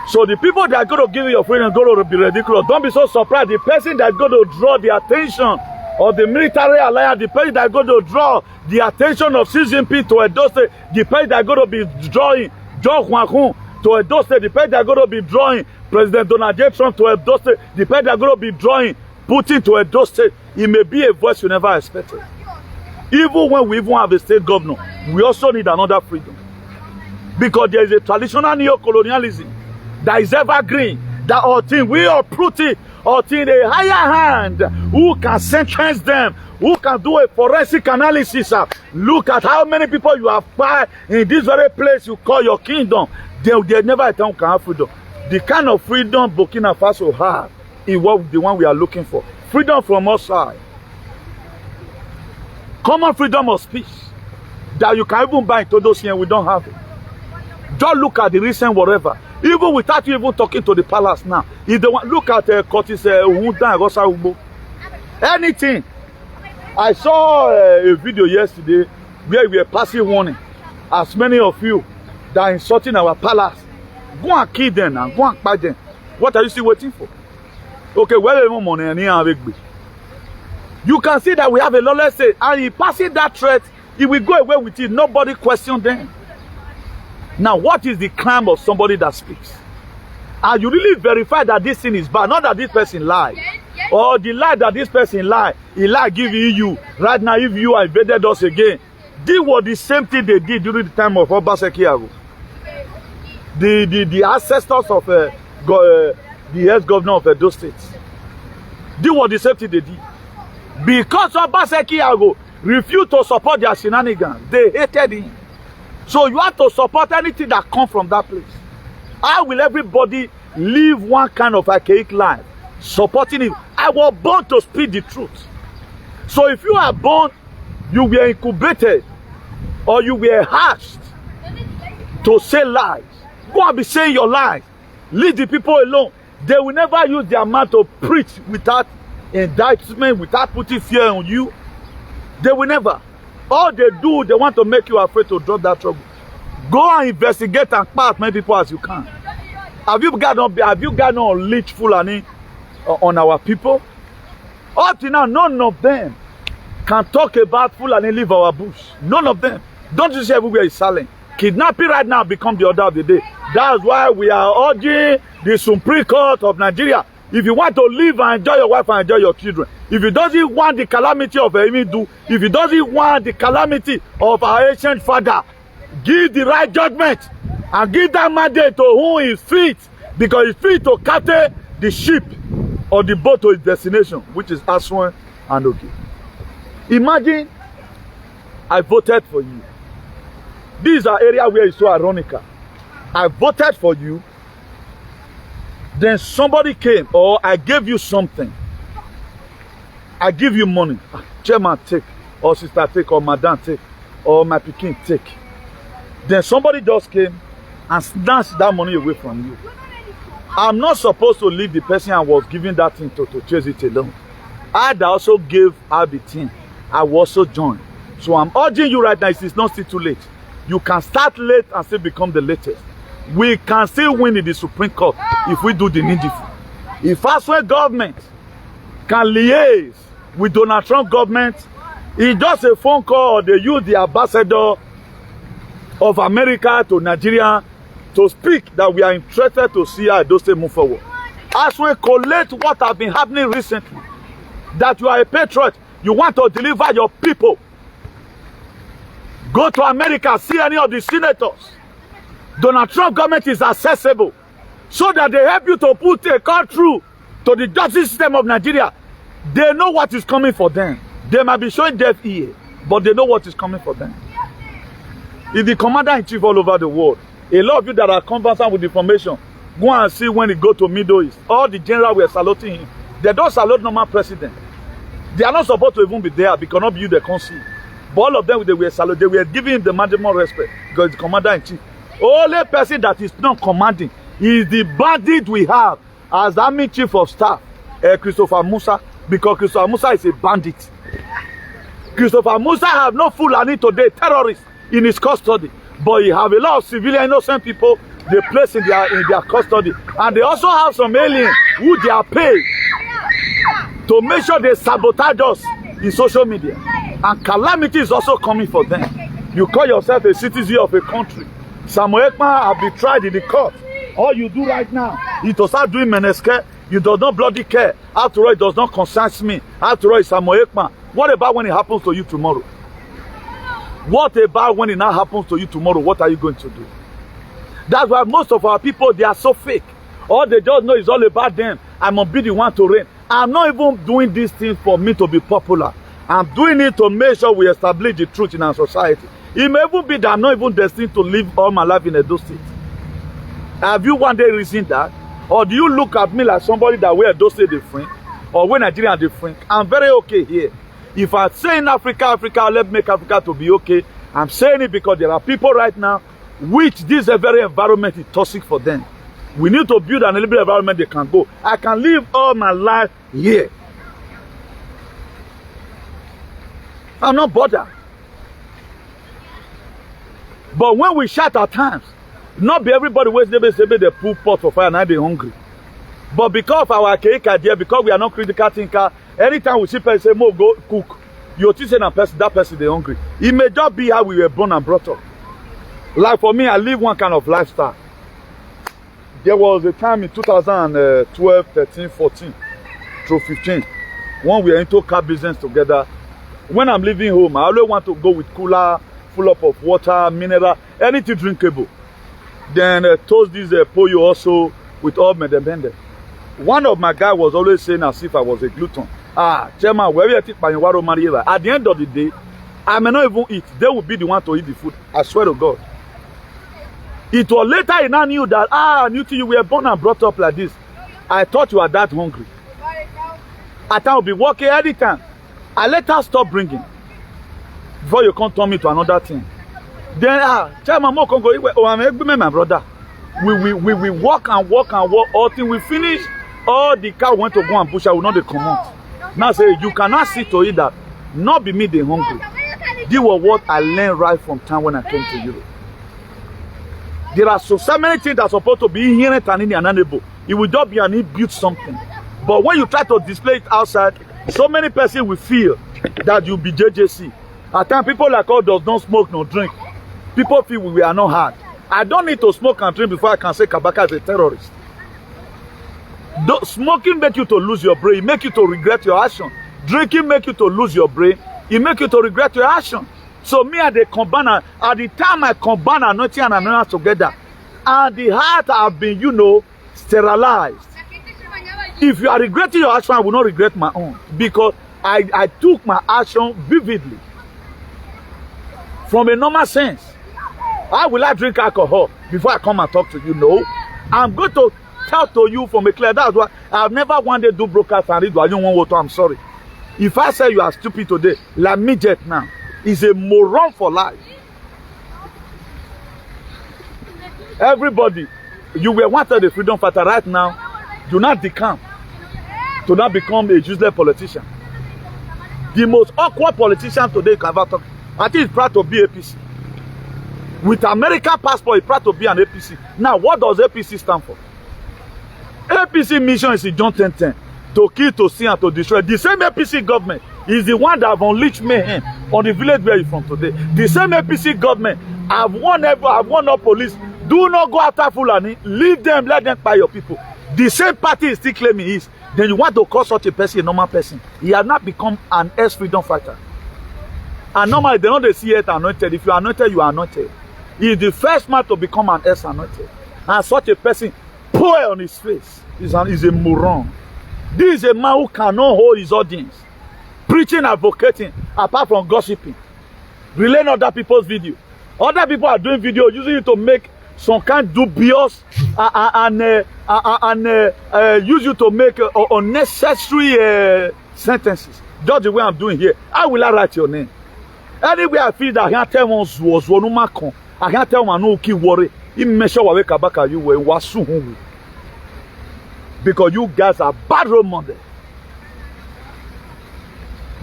So the people that are going to give you your freedom are going to be ridiculous. Don't be so surprised. The person that's going to draw the attention of the military alliance, the person that's going to draw the attention of Xi Jinping to Edo State, the person that's going to be drawing John Huang to Edo State, the person that's going to be drawing President Donald J. Trump to Edo State, the person that's going to be drawing Putin to Edo State, it may be a voice you never expected. Even when we even have a state governor, we also need another freedom. Because there is a traditional neo-colonialism that is evergreen, that until we uproot it, until a higher hand who can sentence them, who can do a forensic analysis, look at how many people you have fired in this very place you call your kingdom, there never a time can have freedom. The kind of freedom Burkina Faso have is the one we are looking for. Freedom from outside. Common freedom of speech that you can even buy into those here, we don't have it. Just look at the recent whatever. Even without you even talking to the palace now. If they want, look at Curtis Uhunda and Rosa Ugbo. Anything. I saw a video yesterday where we were passing warning. As many of you that are insulting our palace, go and kill them and go and fight them. What are you still waiting for? Okay, well, money and you can see that we have a lawless state, and in passing that threat, if we go away with it, nobody question them. Now, what is the crime of somebody that speaks? And you really verify that this thing is bad, not that this person lied. Or the lie that this person lied, he lied giving you. Right now, if you invaded us again, this was the same thing they did during the time of Obaseki. The ancestors of the ex-governor of Edo State. This was the same thing they did. Because Obaseki refused to support their shenanigans, they hated him. So you have to support anything that comes from that place. How will everybody live one kind of archaic life? Supporting it. I was born to speak the truth. So if you are born, you were incubated, or you were hatched to say lies, go and be saying your lies. Leave the people alone. They will never use their mouth to preach without indictment, without putting fear on you. They will never. All they do, they want to make you afraid to drop that trouble. Go and investigate and pass as many people as you can. Have you got on leech Fulani on our people? Up to now, none of them can talk about Fulani leave our bush. None of them. Don't you see everywhere is silent? Kidnapping right now become the order of the day. That's why we are urging the Supreme Court of Nigeria. If you want to live and enjoy your wife and enjoy your children, if you doesn't want the calamity of Emidu, if you doesn't want the calamity of our ancient father, give the right judgment and give that mandate to whom is fit, because he's fit to capture the ship or the boat to its destination, which is ASUE and OGIE. Imagine I voted for you. These are areas where it's so ironical. I voted for you. Then somebody came, or I gave you something. I give you money. Chairman take, or sister take, or madam take, or my pikin take. Then somebody just came and snatched that money away from you. I'm not supposed to leave the person I was giving that thing to chase it alone. I also gave her the thing. I will also join. So I'm urging you right now, it is not still too late. You can start late and still become the latest. we can still win in the Supreme Court if we do the needful. If ASUE government can liaise with Donald Trump government, it's just a phone call, or they use the ambassador of America to Nigeria to speak that we are interested to see how Edo State move forward. As we collate what has been happening recently, that you are a patriot, you want to deliver your people, go to America, see any of the senators. Donald Trump government is accessible so that they help you to put a call through to the justice system of Nigeria. They know what is coming for them. They might be showing deaf ear, but they know what is coming for them. If the commander-in-chief all over the world, a lot of you that are conversant with information, go and see when he go to Middle East. All the generals were saluting him. They don't salute normal president. They are not supposed to even be there because not you they can't see. But all of them, they were saluting. They were giving him the maximum respect because the commander-in-chief. Only person that is not commanding is the bandit we have as the army chief of staff, Christopher Musa, because Christopher Musa is a bandit. Christopher Musa have no FULANI today, terrorists in his custody, but he have a lot of civilian innocent people they place in their custody, and they also have some aliens who they are paid to make sure they sabotage us in social media, and calamity is also coming for them. You call yourself a citizen of a country. Samuel Ekpa have been tried in the court. All you do right now is to start doing meneske. You do not bloody care. After all, it does not concern me. After all, it's Samuel Ekpa. What about when it happens to you tomorrow? What about when it now happens to you tomorrow? What are you going to do? That's why most of our people, they are so fake. All they just know is all about them. I must be the one to reign. I'm not even doing this thing for me to be popular. I'm doing it to make sure we establish the truth in our society. It may even be that I'm not even destined to live all my life in Edo State. Have you one day reasoned that? Or do you look at me like somebody that where Edo State different? Or when Nigeria different? I'm very okay here. If I say in Africa, let's make Africa to be okay. I'm saying it because there are people right now which this very environment is toxic for them. We need to build an little environment they can go. I can live all my life here. I'm not bothered. But when we shout at times, not be everybody waits they pull pot for fire and I be hungry. But because of our archaic idea, because we are not critical thinker, anytime we see person say, "Mo, go cook," you're teaching that person they hungry. It may just be how we were born and brought up. Like for me, I live one kind of lifestyle. There was a time in 2012, 13, 14, through 15, when we were into car business together. When I'm leaving home, I always want to go with cooler, full up of water, mineral, anything drinkable. Then toast this pollo also with all medembende. One of my guys was always saying as if I was a glutton. Chairman, where you take my Mariela? At the end of the day, I may not even eat. They will be the one to eat the food. I swear to God. It was later I now knew that, I knew you were born and brought up like this. I thought you were that hungry. I thought I would be working anytime. I let her stop bringing. Before you can't turn me to another thing. Then, Chairman, my brother. We walk and walk and walk until we finish. All the car went to go and push. I will not come out. Now say, you cannot see to it that not be me the hungry. This was what I learned right from time when I came to Europe. There are so many things that are supposed to be inherent and inalienable. It will just be an inbuilt something. But when you try to display it outside, so many persons will feel that you'll be JJC. At times, people like us does not smoke, no drink. People feel we are not hard. I don't need to smoke and drink before I can say Kabaka is a terrorist. Smoking make you to lose your brain. It make you to regret your action. Drinking make you to lose your brain. It make you to regret your action. So me and the combine, at the time I combine anointing and anointing together, and the heart have been, sterilized. If you are regretting your action, I will not regret my own. Because I took my action vividly. From a normal sense. Why will I drink alcohol before I come and talk to you? No. I'm going to tell to you from a clear. That's why I've never wanted to do broadcast and read. I don't want water. I'm sorry. If I say you are stupid today, like me jet now, is a moron for life. Everybody, you were wanted a freedom fighter right now. Do not decamp to not become a useless politician. The most awkward politician today you can ever talk. I think it's proud to be APC. With American passport, he proud to be an APC. Now, what does APC stand for? APC mission is in John 10:10. To kill, to steal, and to destroy. The same APC government is the one that have unleashed mayhem on the village where you're from today. The same APC government have won up police. Do not go after Fulani. Leave them, let them buy your people. The same party is still claiming his. Then you want to call such a person a normal person. He has not become an ex-freedom fighter. And normally they don't see it anointed. If you are anointed, you are anointed. He is the first man to become an ex-anointed. And such a person, pour on his face, is a moron. This is a man who cannot hold his audience. Preaching, advocating, apart from gossiping. Relaying other people's video. Other people are doing video, using it to make some kind of dubious and use you to make unnecessary sentences. Just the way I'm doing here. How will I write your name? Anyway, I feel that I can't tell one was one macon. I can't tell one no key worry. Even measure what wake back at you were wasu. Because you guys are bad role model.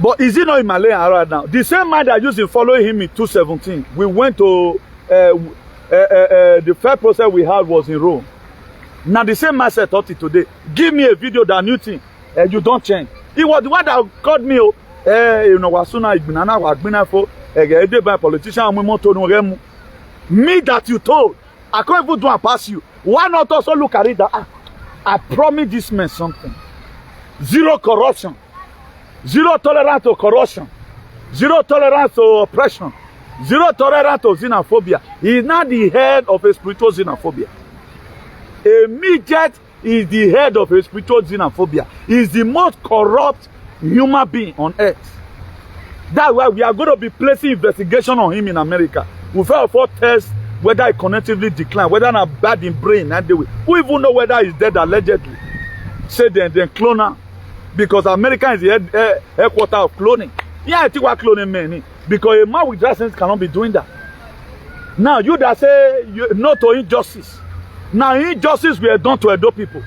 But is he not in Malaya right now? The same man that used to follow him in 2017. We went to the first process we had was in Rome. Now the same man said 30 today. Give me a video that new thing. You don't change. He was the one that called me. You know what soon I been for a politician. Me that you told. I can't even do and pass you. Why not also look at it that I promise this man something. Zero corruption. Zero tolerance to corruption. Zero tolerance to oppression. Zero tolerance to xenophobia. He is not the head of a spiritual xenophobia. A midget is the head of a spiritual xenophobia. He is the most corrupt human being on earth. That's why we are going to be placing investigation on him in America. We first test whether he cognitively declined, whether not bad in brain, and we even know whether he's dead allegedly. Say then cloner, because America is the headquarter of cloning. Yeah, I think we're cloning many because a man with that sense cannot be doing that. Now you that say no to injustice. Now injustice were done to Edo people.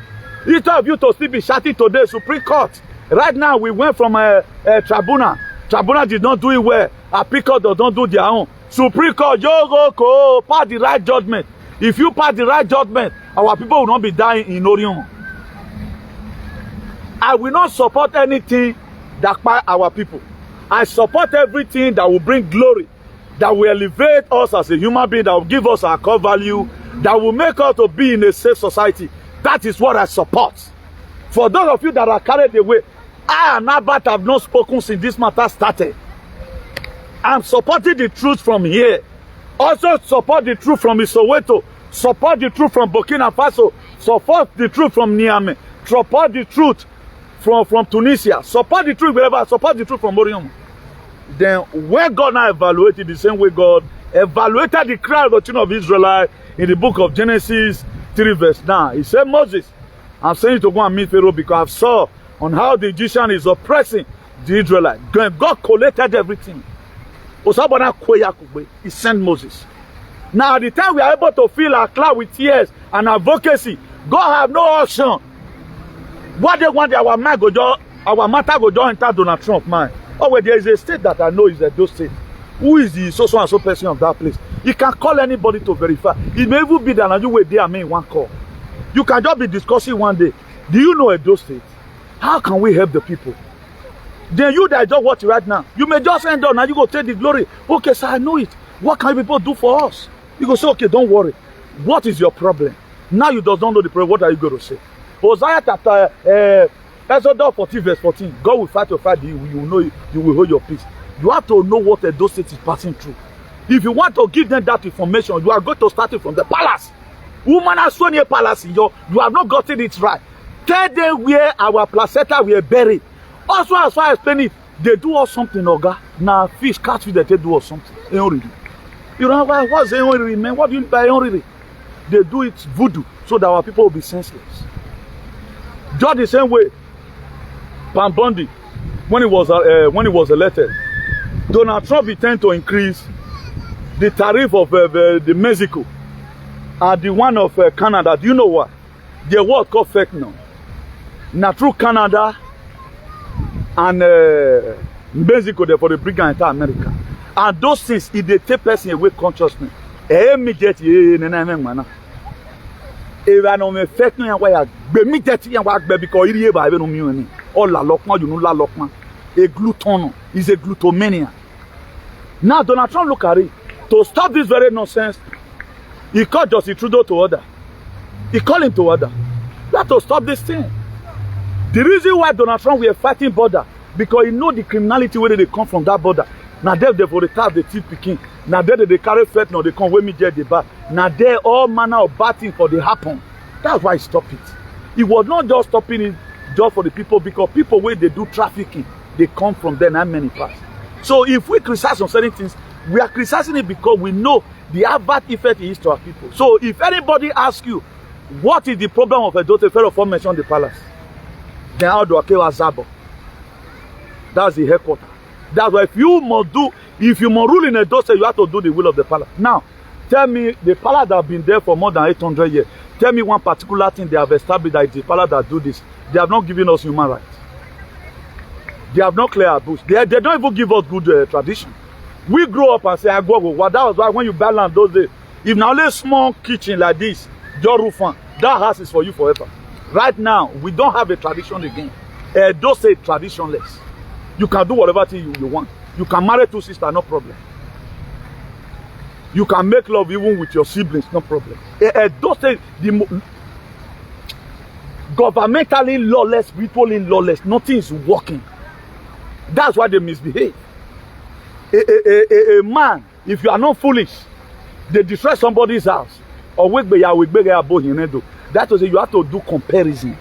Each of you to still be shouting today, Supreme Court. Right now we went from a tribunal. Tribunal did not do it well. Appeal Court does not do their own. Supreme Court, you go pass the right judgment. If you pass the right judgment, our people will not be dying in Orion. I will not support anything that by our people. I support everything that will bring glory, that will elevate us as a human being, that will give us our core value, that will make us to be in a safe society. That is what I support. For those of you that are carried away, I and Albert have not spoken since this matter started. I'm supporting the truth from here. Also support the truth from Soweto. Support the truth from Burkina Faso. Support the truth from Niamey. Support the truth from Tunisia. Support the truth wherever. Support the truth from Orion. Then when God now evaluated the same way God evaluated the cry of the children of Israel in the book of Genesis 3 verse 9. He said, Moses, I'm saying to go and meet Pharaoh because I saw on how the Egyptian is oppressing the Israelites. God collected everything. He sent Moses. Now at the time we are able to fill our cloud with tears and advocacy, God have no option. What they want, our matter go join enter Donald Trump, man. Oh, well, there is a state that I know is Edo State. Who is the so and so person of that place? You can call anybody to verify. It may even be that you were there and make one call. You can just be discussing one day. Do you know Edo State? How can we help the people? Then you that just watch right now, you may just end up and you go take the glory. Okay, sir, I know it. What can people do for us? You go say, okay, don't worry. What is your problem? Now you don't know the problem. What are you going to say? Hosea chapter Exodus 14 verse 14. God will fight your fight. You will know. You will hold your peace. You have to know what Edo State is passing through. If you want to give them that information, you are going to start it from the palace. Woman has shown you a palace. You have not gotten it right. Tell them where our placenta were buried. Also, as far as explaining, they do us something, Oga. Now, fish, catfish, they do us something. You know what's Eonriri, man? What do you mean by Eonriri? They do it voodoo so that our people will be senseless. Just the same way, Pam Bondi, when he was elected, Donald Trump intended to increase the tariff of the Mexico and the one of Canada. Do you know what? The word called fake now. Now through Canada and Mexico, therefore they bring entire America. And those things, if they take person away consciousness, Immediate ye nena mana. Eva no me fek no yan wa ya gbe immediate yan wa gbe because iri ba be no mi oni. All la lokman you know la lokman. A glutton is a glutomania. Now Donald Trump look at it. To stop this very nonsense, he called Justin Trudeau to order. He called him to order. You have to stop this thing. The reason why Donald Trump were fighting border, because he know the criminality where they come from that border. Now they for the tap the thief picking. Now they carry fat, now they come when me get the back. Now they all manner of bad things for they happen. That's why he stopped it. He was not just stopping it just for the people, because people where they do trafficking, they come from there and many parts. So if we criticize on certain things, we are criticizing it because we know the adverse effect it is to our people. So if anybody asks you, what is the problem of Edo State for mention the palace? Then how do I kill Azabo? That's the headquarters. That's why if you must rule in Edo State, you have to do the will of the palace. Now, tell me the palace that have been there for more than 800 years. Tell me one particular thing they have established that it's the palace that do this. They have not given us human rights. They have not cleared our bush. They don't even give us good tradition. We grow up and say, I go. Well, that was why when you buy land those days, if now only small kitchen like this, your roof on, that house is for you forever. Right now, we don't have a tradition again. Don't say traditionless. You can do whatever thing you want. You can marry two sisters, no problem. You can make love even with your siblings, no problem. Don't say the governmentally lawless, spiritually lawless, nothing is working. That's why they misbehave. A man, if you are not foolish, they destroy somebody's house, or that will say you have to do comparison.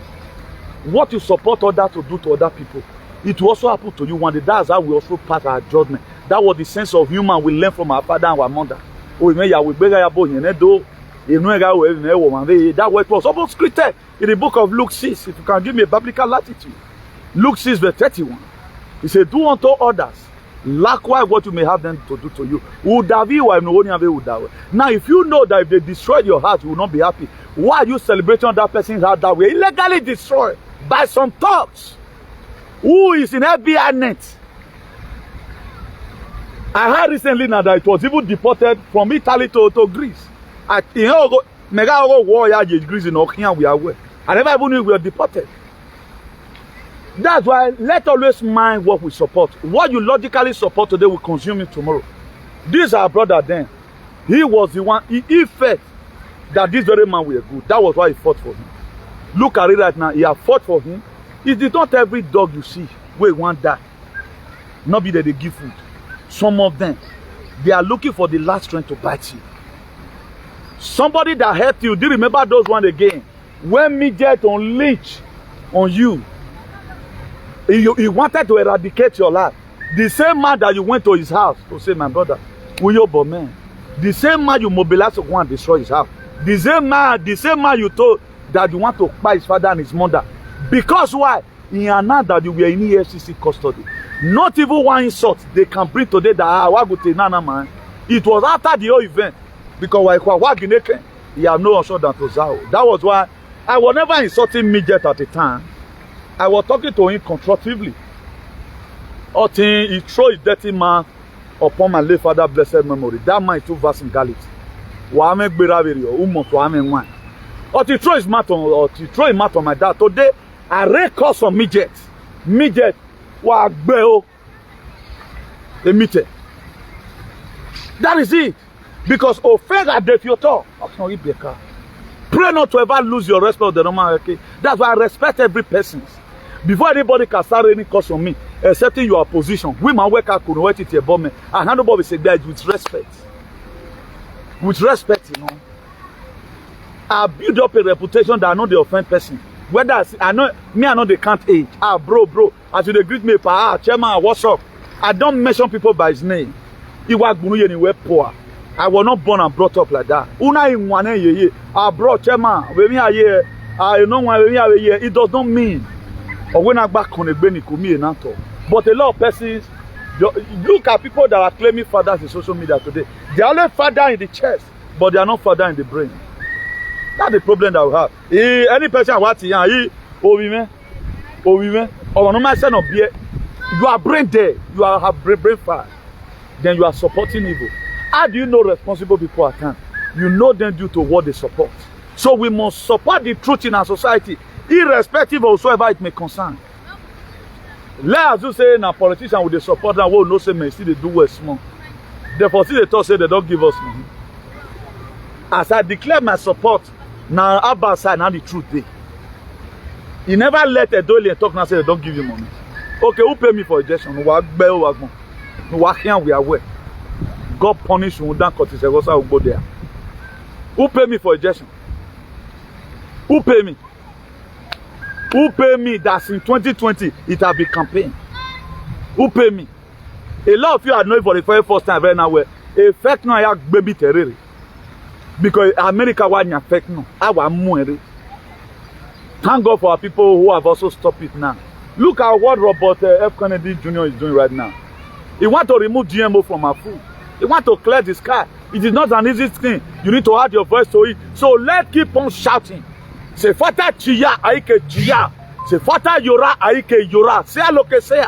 What you support others to do to other people, it will also happen to you one day. That's how we also pass our judgment. That was the sense of human we learn from our father and our mother. That was it was almost scripted in the book of Luke 6. If you can give me a biblical latitude, Luke 6 verse 31. He said, do unto others likewise what you may have them to do to you. Now, if you know that if they destroy your heart, you will not be happy. Why are you celebrating that person's heart that way? Illegally destroyed by some thugs who is in FBI net. I heard recently now that it was even deported from Italy to Greece. I never even knew we were deported. That's why let's always mind what we support. What you logically support today will consume it tomorrow. This our brother then. He was the one, he felt that this very man were good. That was why he fought for him. Look at it right now. He have fought for him. It is not every dog you see where one die. Not be that they give food. Some of them, they are looking for the last strength to bite you. Somebody that helped you, do you remember those one again? When midget unleash on you, he wanted to eradicate your life. The same man that you went to his house to say, my brother, we your man. The same man you mobilized to go and destroy his house. The same man you told that you want to buy his father and his mother. Because why? He announced that you were in EFCC custody. Not even one insult they can bring today that man. It was after the whole event. Because he had no answer than to Zao. That was why I was never insulting midget at the time. I was talking to him constructively. He threw his dirty mouth upon my late father, blessed memory. That man is too vast in Galilee. He threw his mouth on my dad. Today, I record some midget. Midget. A midget. That is it. Because offense at the future. Pray not to ever lose your respect of the normal. Okay? That's why I respect every person. Before anybody can start any cause on me, accepting your position, women work out could wait it about me. And handle Bobby said that with respect. With respect, you know. I build up a reputation that I know the offend person. Whether I know they can't age. Bro. As you greet me, chairman, what's up? I don't mention people by his name. He was anywhere poor. I was not born and brought up like that. Bro, chairman, it does not mean. Or when I back on a but a lot of persons, look at people that are claiming fathers in social media today. They are only father in the chest, but they are not father in the brain. That's the problem that we have. Any person watching here, or no matter of beer, you are brain dead, you have brain fire, then you are supporting evil. How do you know responsible people at times? You know them due to what they support. So we must support the truth in our society, irrespective of whatsoever it may concern. Let us just say now politicians with the support and will no say may see they do well small. Therefore, see they talk say they don't give us money. As I declare my support, now Abba side now the truth day. He never let a dolly and talk now say they don't give you money. Okay, who pay me for injection? We are here, we are aware. God punish you, don't cut his will go there. Who pay me for injection? Who pay me? Who pay me that in 2020 it has been campaign? Who pay me? A lot of you are knowing for the very first time right now where a fake no ya baby terror. Because America was fake no. Our money. Thank God for our people who have also stopped it now. Look at what Robert F. Kennedy Jr. is doing right now. He wants to remove GMO from our food. He wants to clear the sky. It is not an easy thing. You need to add your voice to it. So let's keep on shouting. Say Fata Chia Aike Chia. Say Fata Yora Aike Yora. Say Aloke Say.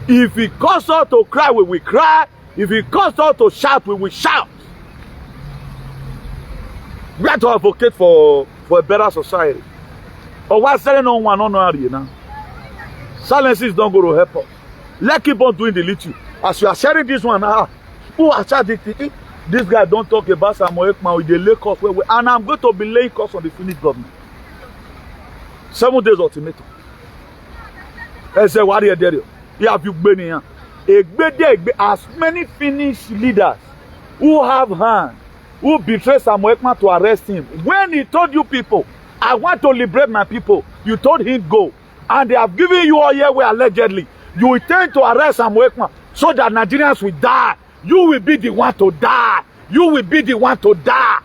If it calls us to cry, we will cry. If it calls us to shout, we will shout. We have to advocate for a better society. Or what's selling on one on area now? Silences don't go to help us. Let's keep on doing the little. As you are sharing this one, who are charging this guy don't talk about Samuel Ekman with the lay cost and I'm going to be laying costs on the Finnish government. 7 days ultimatum. I say what are you? You have you been here. As many Finnish leaders who have hands, who betrayed Samuel Ekman to arrest him. When he told you people, I want to liberate my people, you told him go. And they have given you all here where allegedly you intend to arrest Samuel Ekman so that Nigerians will die. You will be the one to die. You will be the one to die.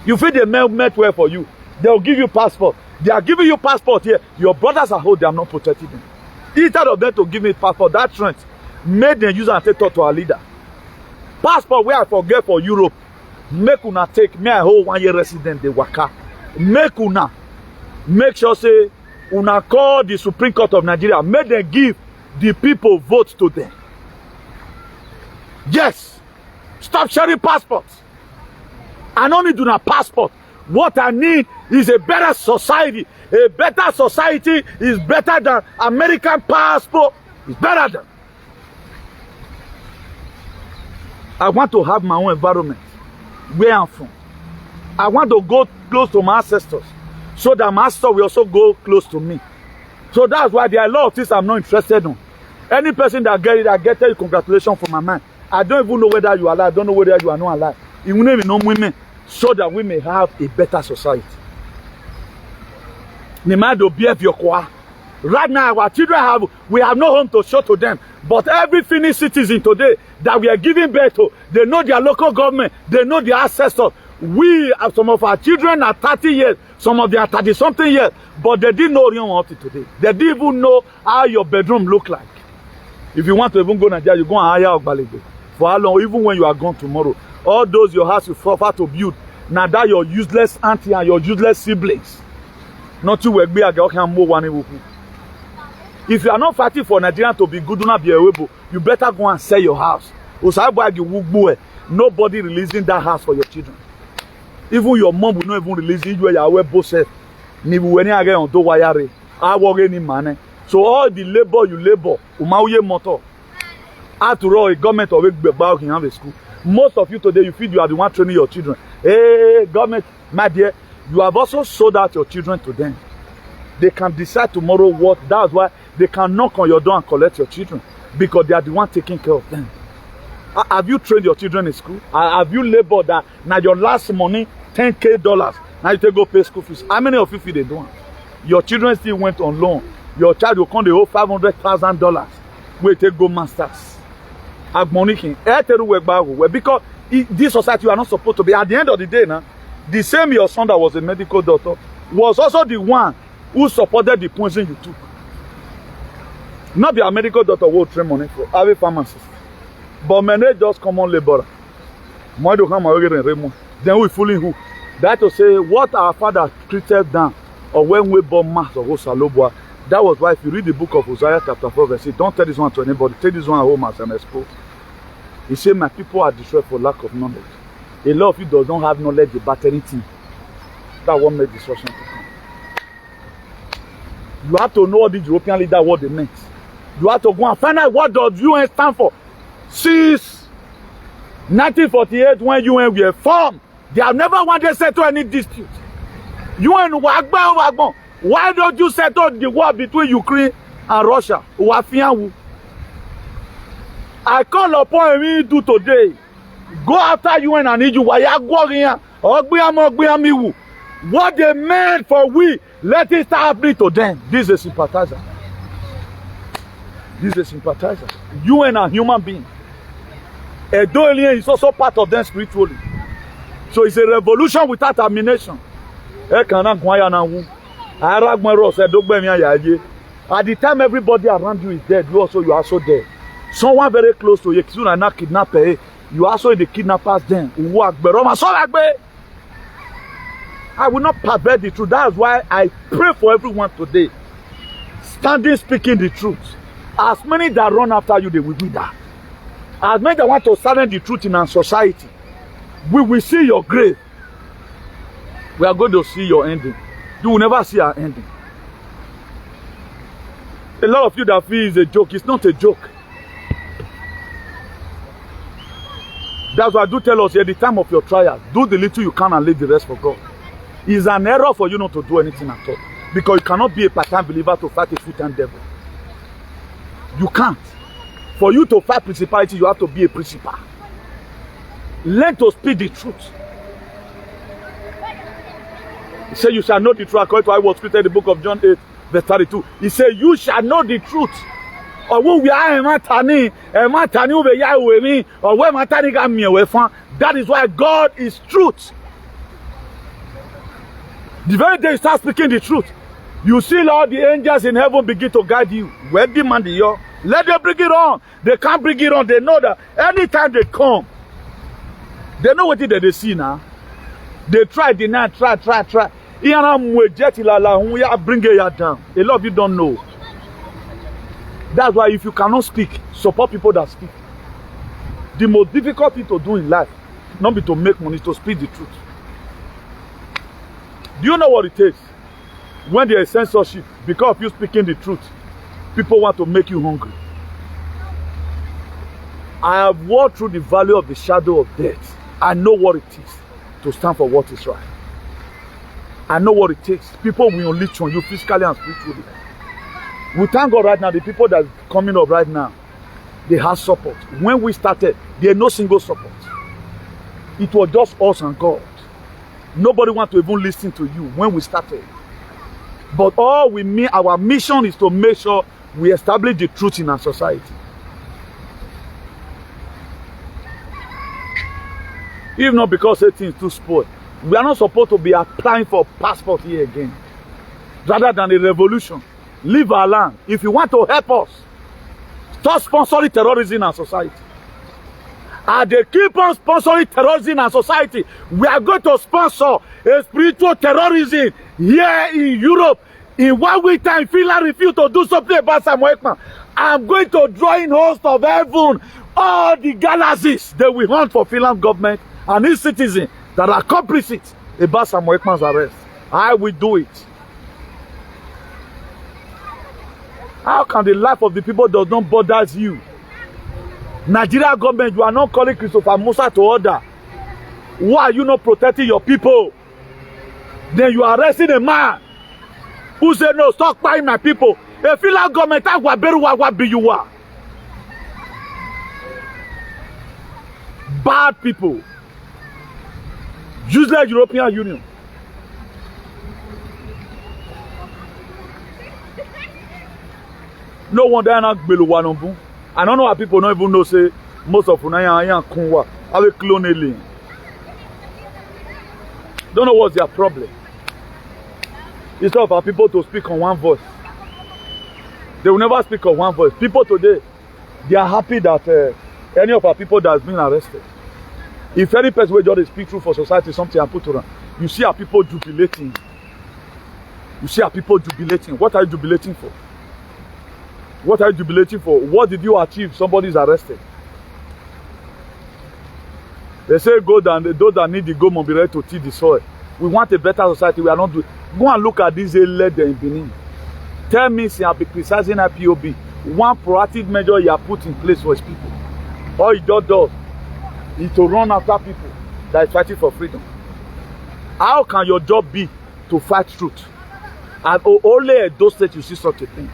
You feel the mail met well for you. They will give you passport. They are giving you passport here. Your brothers at home, they are not protecting them. Instead of them to give me passport, that strength made them use and take talk to our leader. Passport where I forget for Europe. Make una take me I hold 1 year resident the waka. Make sure say una call the Supreme Court of Nigeria. Make them give the people vote to them. Yes. Stop sharing passports. I don't need a passport. What I need is a better society. A better society is better than American passport. It's better than. I want to have my own environment where I'm from. I want to go close to my ancestors so that my ancestors will also go close to me. So that's why there are a lot of things I'm not interested in. Any person that get it, I get you congratulations from my mind. I don't even know whether you are alive. I don't know whether you are not alive. Even if you know women, so that we may have a better society. Right now, our children we have no home to show to them. But every Finnish citizen today that we are giving birth to, they know their local government, they know their ancestors. We have some of our children are 30 years, some of them are 30-something years, but they didn't know Orion today. They didn't even know how your bedroom look like. If you want to even go to Nigeria, you go and hire Ogbalego. For how long? Even when you are gone tomorrow. All those your house you suffer to build. Now that your useless auntie and your useless siblings. Not you will be a girl can move one. If you are not fighting for Nigeria to be good enough, you better go and sell your house. Nobody releasing that house for your children. Even your mom will not even release it where you are both safe. So all the labor you labor, after all, a government of about can have a school. Most of you today, you feel you are the one training your children. Hey, government, my dear, you have also sold out your children to them. They can decide tomorrow what. That's why they can knock on your door and collect your children. Because they are the one taking care of them. Have you trained your children in school? Have you labored that? Now your last money, $10,000. Now you take go pay school fees. How many of you feel they don't? Your children still went on loan. Your child will come the whole $500,000. Where take go masters. Because this society you are not supposed to be. At the end of the day, now, the same your son that was a medical doctor was also the one who supported the poison you took. Not be a medical doctor who will train money for, have a pharmacist. But many just common laborer. Then we fooling who? That to say what our father treated down, or when we born mass of Osalobua. That was why if you read the book of Hosea chapter 4 verse 8, don't tell this one to anybody. Take this one home as an expose. He said, my people are destroyed for lack of knowledge. A lot of you does not have knowledge about anything. That what made destruction to come. You have to know all these European leaders what they meant. You have to go and find out what does UN stand for. Since 1948, when UN were formed, they have never wanted to settle any dispute. UN, why don't you settle the war between Ukraine and Russia? I call upon you today. Go after UN and EU. What they meant for we, let it start happening to them. This is a sympathizer. This is a sympathizer. UN are human beings. Edo is also part of them spiritually. So it's a revolution without termination. At the time everybody around you is dead, you are also dead. Someone very close to you, you also in the kidnappers then. I will not pervert the truth. That's why I pray for everyone today. Standing speaking the truth. As many that run after you, they will do that. As many that want to silence the truth in our society, we will see your grave. We are going to see your ending. You will never see our ending. A lot of you that feel it's a joke. It's not a joke. That's why I do tell us at the time of your trial, do the little you can and leave the rest for God. It's an error for you not to do anything at all. Because you cannot be a part-time believer to fight a full-time devil. You can't. For you to fight principality, you have to be a principal. Learn to speak the truth. He said, you shall know the truth according to what was written in the book of John 8, verse 32. He said, you shall know the truth. Or that is why God is truth. The very day you start speaking the truth, you see all the angels in heaven begin to guide you. Where demand you? Let them bring it on. They can't bring it on. They know that anytime they come, they know what they see now. They try, deny, try. Bring it down. A lot of you don't know. That's why if you cannot speak, support people that speak. The most difficult thing to do in life, not be to make money, to speak the truth. Do you know what it takes? When there is censorship, because of you speaking the truth, people want to make you hungry. I have walked through the valley of the shadow of death. I know what it is to stand for what is right. I know what it takes. People will unleash on you physically and spiritually. We thank God right now, the people that are coming up right now, they have support. When we started, there is no single support. It was just us and God. Nobody wants to even listen to you when we started. But all we mean, our mission is to make sure we establish the truth in our society. If not because everything is too spoiled, we are not supposed to be applying for passport here again. Rather than a revolution. Leave our land. If you want to help us, stop sponsoring terrorism in our society. And they keep on sponsoring terrorism in our society. We are going to sponsor a spiritual terrorism here in Europe. In 1 week time, Finland refused to do something about Samuel Ekman. I'm going to draw in host of heaven all the galaxies that we hunt for Finland government and its citizens that are complicit about Samuel Ekman's arrest. I will do it. How can the life of the people does not bother you? Nigeria government, you are not calling Christopher Musa to order. Why are you not protecting your people? Then you are arresting a man who said, no, stop buying my people. A Finland government, bad people. Useless European Union. No wonder I not below one. I don't know why people don't even know say most of Unaya Kunwa are clone alien. Don't know what's their problem. Instead of our people to speak on one voice. They will never speak on one voice. People today, they are happy that any of our people that has been arrested. If any person will just speak through for society, something and put around, you see our people jubilating. You see our people jubilating. What are you jubilating for? What are you jubilating for? What did you achieve? Somebody is arrested. They say those that need the gold must be ready to till the soil. We want a better society. We are not doing. Go and look at this led in Benin. Tell me, since I'll be criticizing IPOB, one proactive measure you have put in place for his people. All he just does is to run after people that is fighting for freedom. How can your job be to fight truth? And only at those states you see such a thing.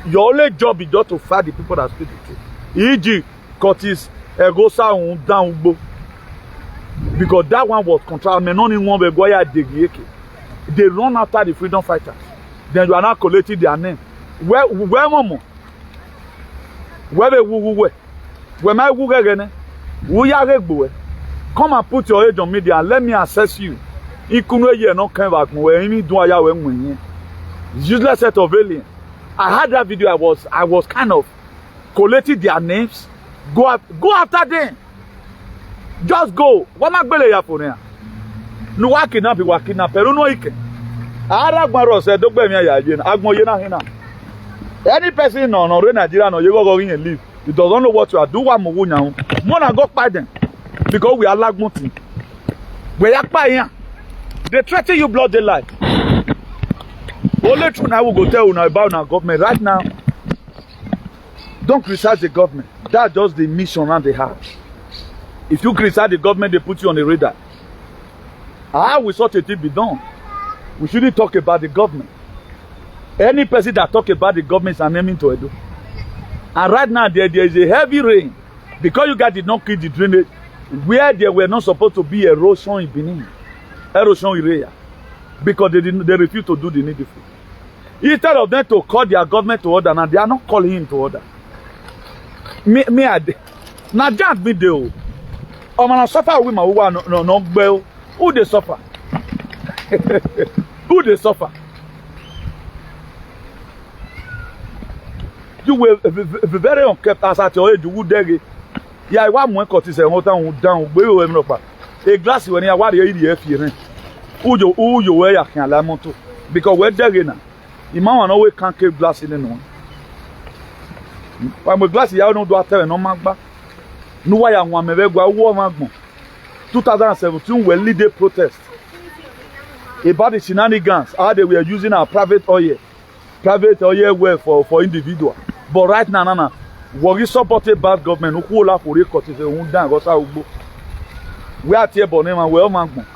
Your only job is just to fight the people that speak the truth. E.g., Curtis Egosa down Ugbo. Because that one was controlled. They run after the freedom fighters. Then you are now collecting their name. Where mama? Where my Google come and put your age on media and let me assess you. Useless set of aliens. I had that video. I was kind of collecting their names. Go after them. Just go. What am I going to do? No one kidnap you. Kidnap you. No ike. Any person in Nigeria, no, you go in and leave. You don't know what you are doing. More than go by them because we are like nothing. We are by here. They threaten you blood the life. Only truth I will go tell you now about our government right now. Don't criticize the government. That's just the mission and they have. If you criticize the government, they put you on the radar. How will such a thing be done? We shouldn't talk about the government. Any person that talk about the government is an enemy to Edo. And right now there is a heavy rain because you guys did not clean the drainage where there were not supposed to be erosion in Benin, erosion area, because they refuse to do the needful. Instead of them to call their government to order, and they are not calling him to order. Now just be there. I'm gonna suffer with my no bell. Who they suffer? Who they suffer? You were very unkept as at your age. You would dare. Yeah, I want more cuts and down. A glass when you are what you eat. Who you wear can lamoto because we're there now. The man always can't keep glass in the one. I'm a glass. You don't do after no magba. No way I want me to go war magma. 2017 we lead a protest about the shenanigans how they were using our private oil well for individual. But right now, we supported bad government who will have for we are here, but we are magma.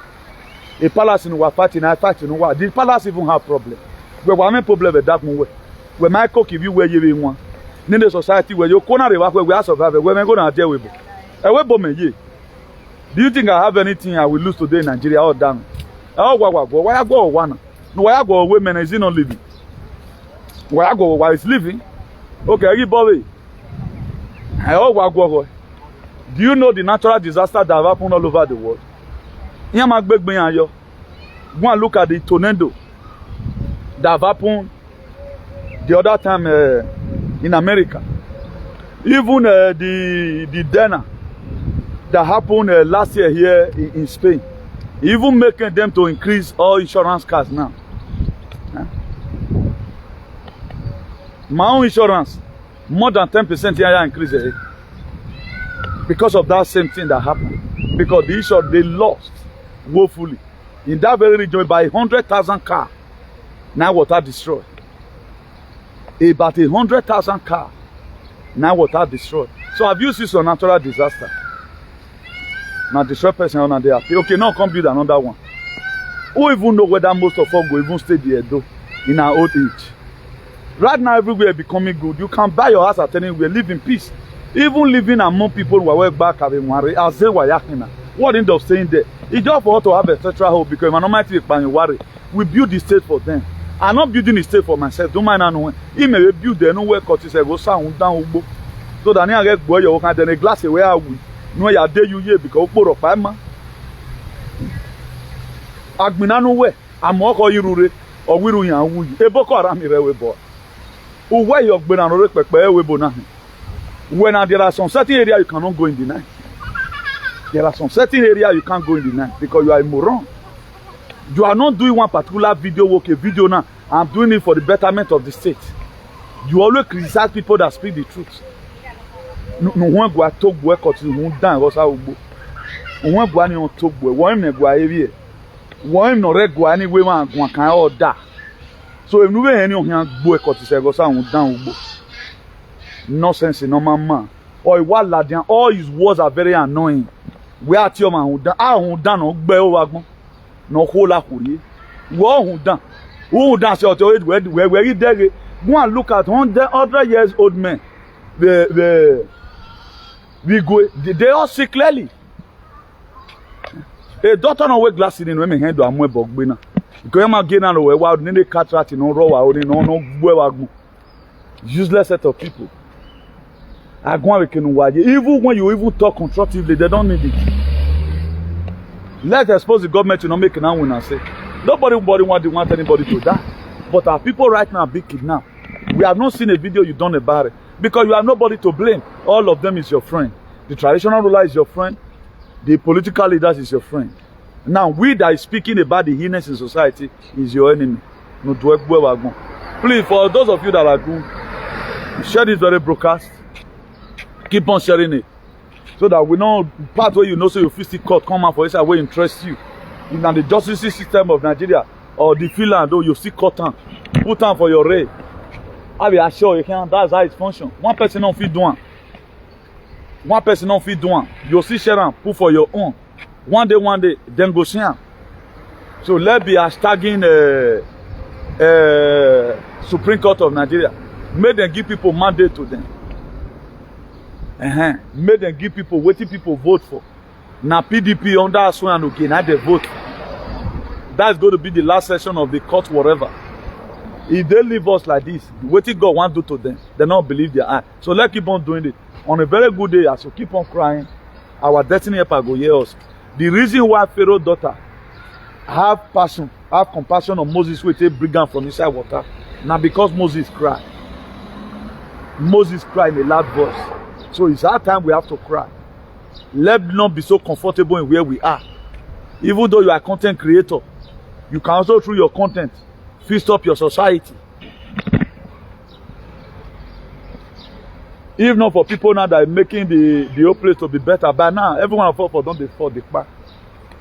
A palace in fighting, the palace even have problem. We have a problem with that one. We might cook if you were you one. In the society where you corner the work where we are surviving, where we're going to deal with it. Do you think I have anything I will lose today in Nigeria or down? Oh, why I go one? No, why I go women is not living? Why I go? Why is living? Okay, everybody. Do you know the natural disaster that have happened all over the world? Go and look at the tornado that have happened the other time in America. Even the Dana that happened last year here in Spain. Even making them to increase all insurance cars now. My own insurance, more than 10% here increase because of that same thing that happened. Because the issue they lost woefully in that very region by 100,000 cars. Now water destroyed. About 100,000 cars. Now water destroyed. So have you seen some natural disaster? Now destroy person on the happy. Okay, now come build another one. Who even know whether most of us go even stay there though in our old age? Right now everywhere becoming good. You can buy your house at anywhere, live in peace. Even living among people who are back having worry. I say what end up staying there? It's just for us to have a central hope because my normal worry. We build the state for them. I'm not building the state for myself. Don't mind knowing. He may build there nowhere because it's a go sound down. So that I get boy you can then a glass away I will. No, you are there you here because of Pama. Agminano way. I'm more call you or we ruin and we. A boko around me very boy. Who way you have been on respect by we bonahi. When there are some certain areas you cannot go in the night. There are some certain areas you can't go in the night because you are a moron. You are not doing one particular video work, a video now. I'm doing it for the betterment of the state. You always criticize people that speak the truth. No one go talk work or to down. One guani on top boy, one me guai, one no red guani, we want one kind of da. So if you any on here, boy, cut his ego sound down. Nonsense, no man. Or what ladian, all his words are very annoying. We are your man who done, who done, no bell wagon, no whole la hurry. Who done? Who dance your toilet where you dare go and look at 100 years old men. We go, they all see clearly. A daughter no wear glasses in women hand to a more bogbina. Because I'm again on the way, wow, they cataract in no raw, no useless set of people. I go and even when you even talk constructively, they don't need it. Let's expose the government to not make an win and say, nobody want anybody to die. But our people right now are being kidnapped. We have not seen a video you've done about it. Because you have nobody to blame. All of them is your friend. The traditional ruler is your friend. The political leaders is your friend. Now, we that is speaking about the heinous in society is your enemy. Please, for those of you that are good, share this very broadcast. Keep on sharing it. So that we know part where you know so you feel court come out for inside where interests you. In the justice system of Nigeria or the Finland, though you see court on. Put on for your raid. I be assure you can, that's how it functions. One person don't feed one. One person don't feed one. You see share and put for your own. One day, then go share. So let's be hashtagging Supreme Court of Nigeria. Make them give people mandate to them. Make them give people what people vote for. Now PDP under ASUE and again, now they vote. That's going to be the last session of the court, whatever. If they leave us like this, what God want to do to them, they don't believe their eye. So let's keep on doing it. On a very good day, as we keep on crying, our destiny helper go hear us. The reason why Pharaoh's daughter have compassion on Moses who take brigand from inside water, now because Moses cried. Moses cried in a loud voice. So it's our time we have to cry. Let's not be so comfortable in where we are. Even though you are a content creator, you can also through your content feast up your society. If not for people now that are making the whole place to be better, by now everyone of us for don't fall the back.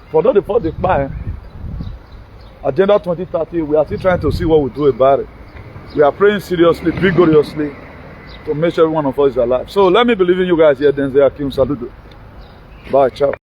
For don't fall the back. Agenda 2030, we are still trying to see what we do about it. We are praying seriously, vigorously to make sure every one of us is alive. So let me believe in you guys here, Denzel Akim Saludo. Bye, ciao.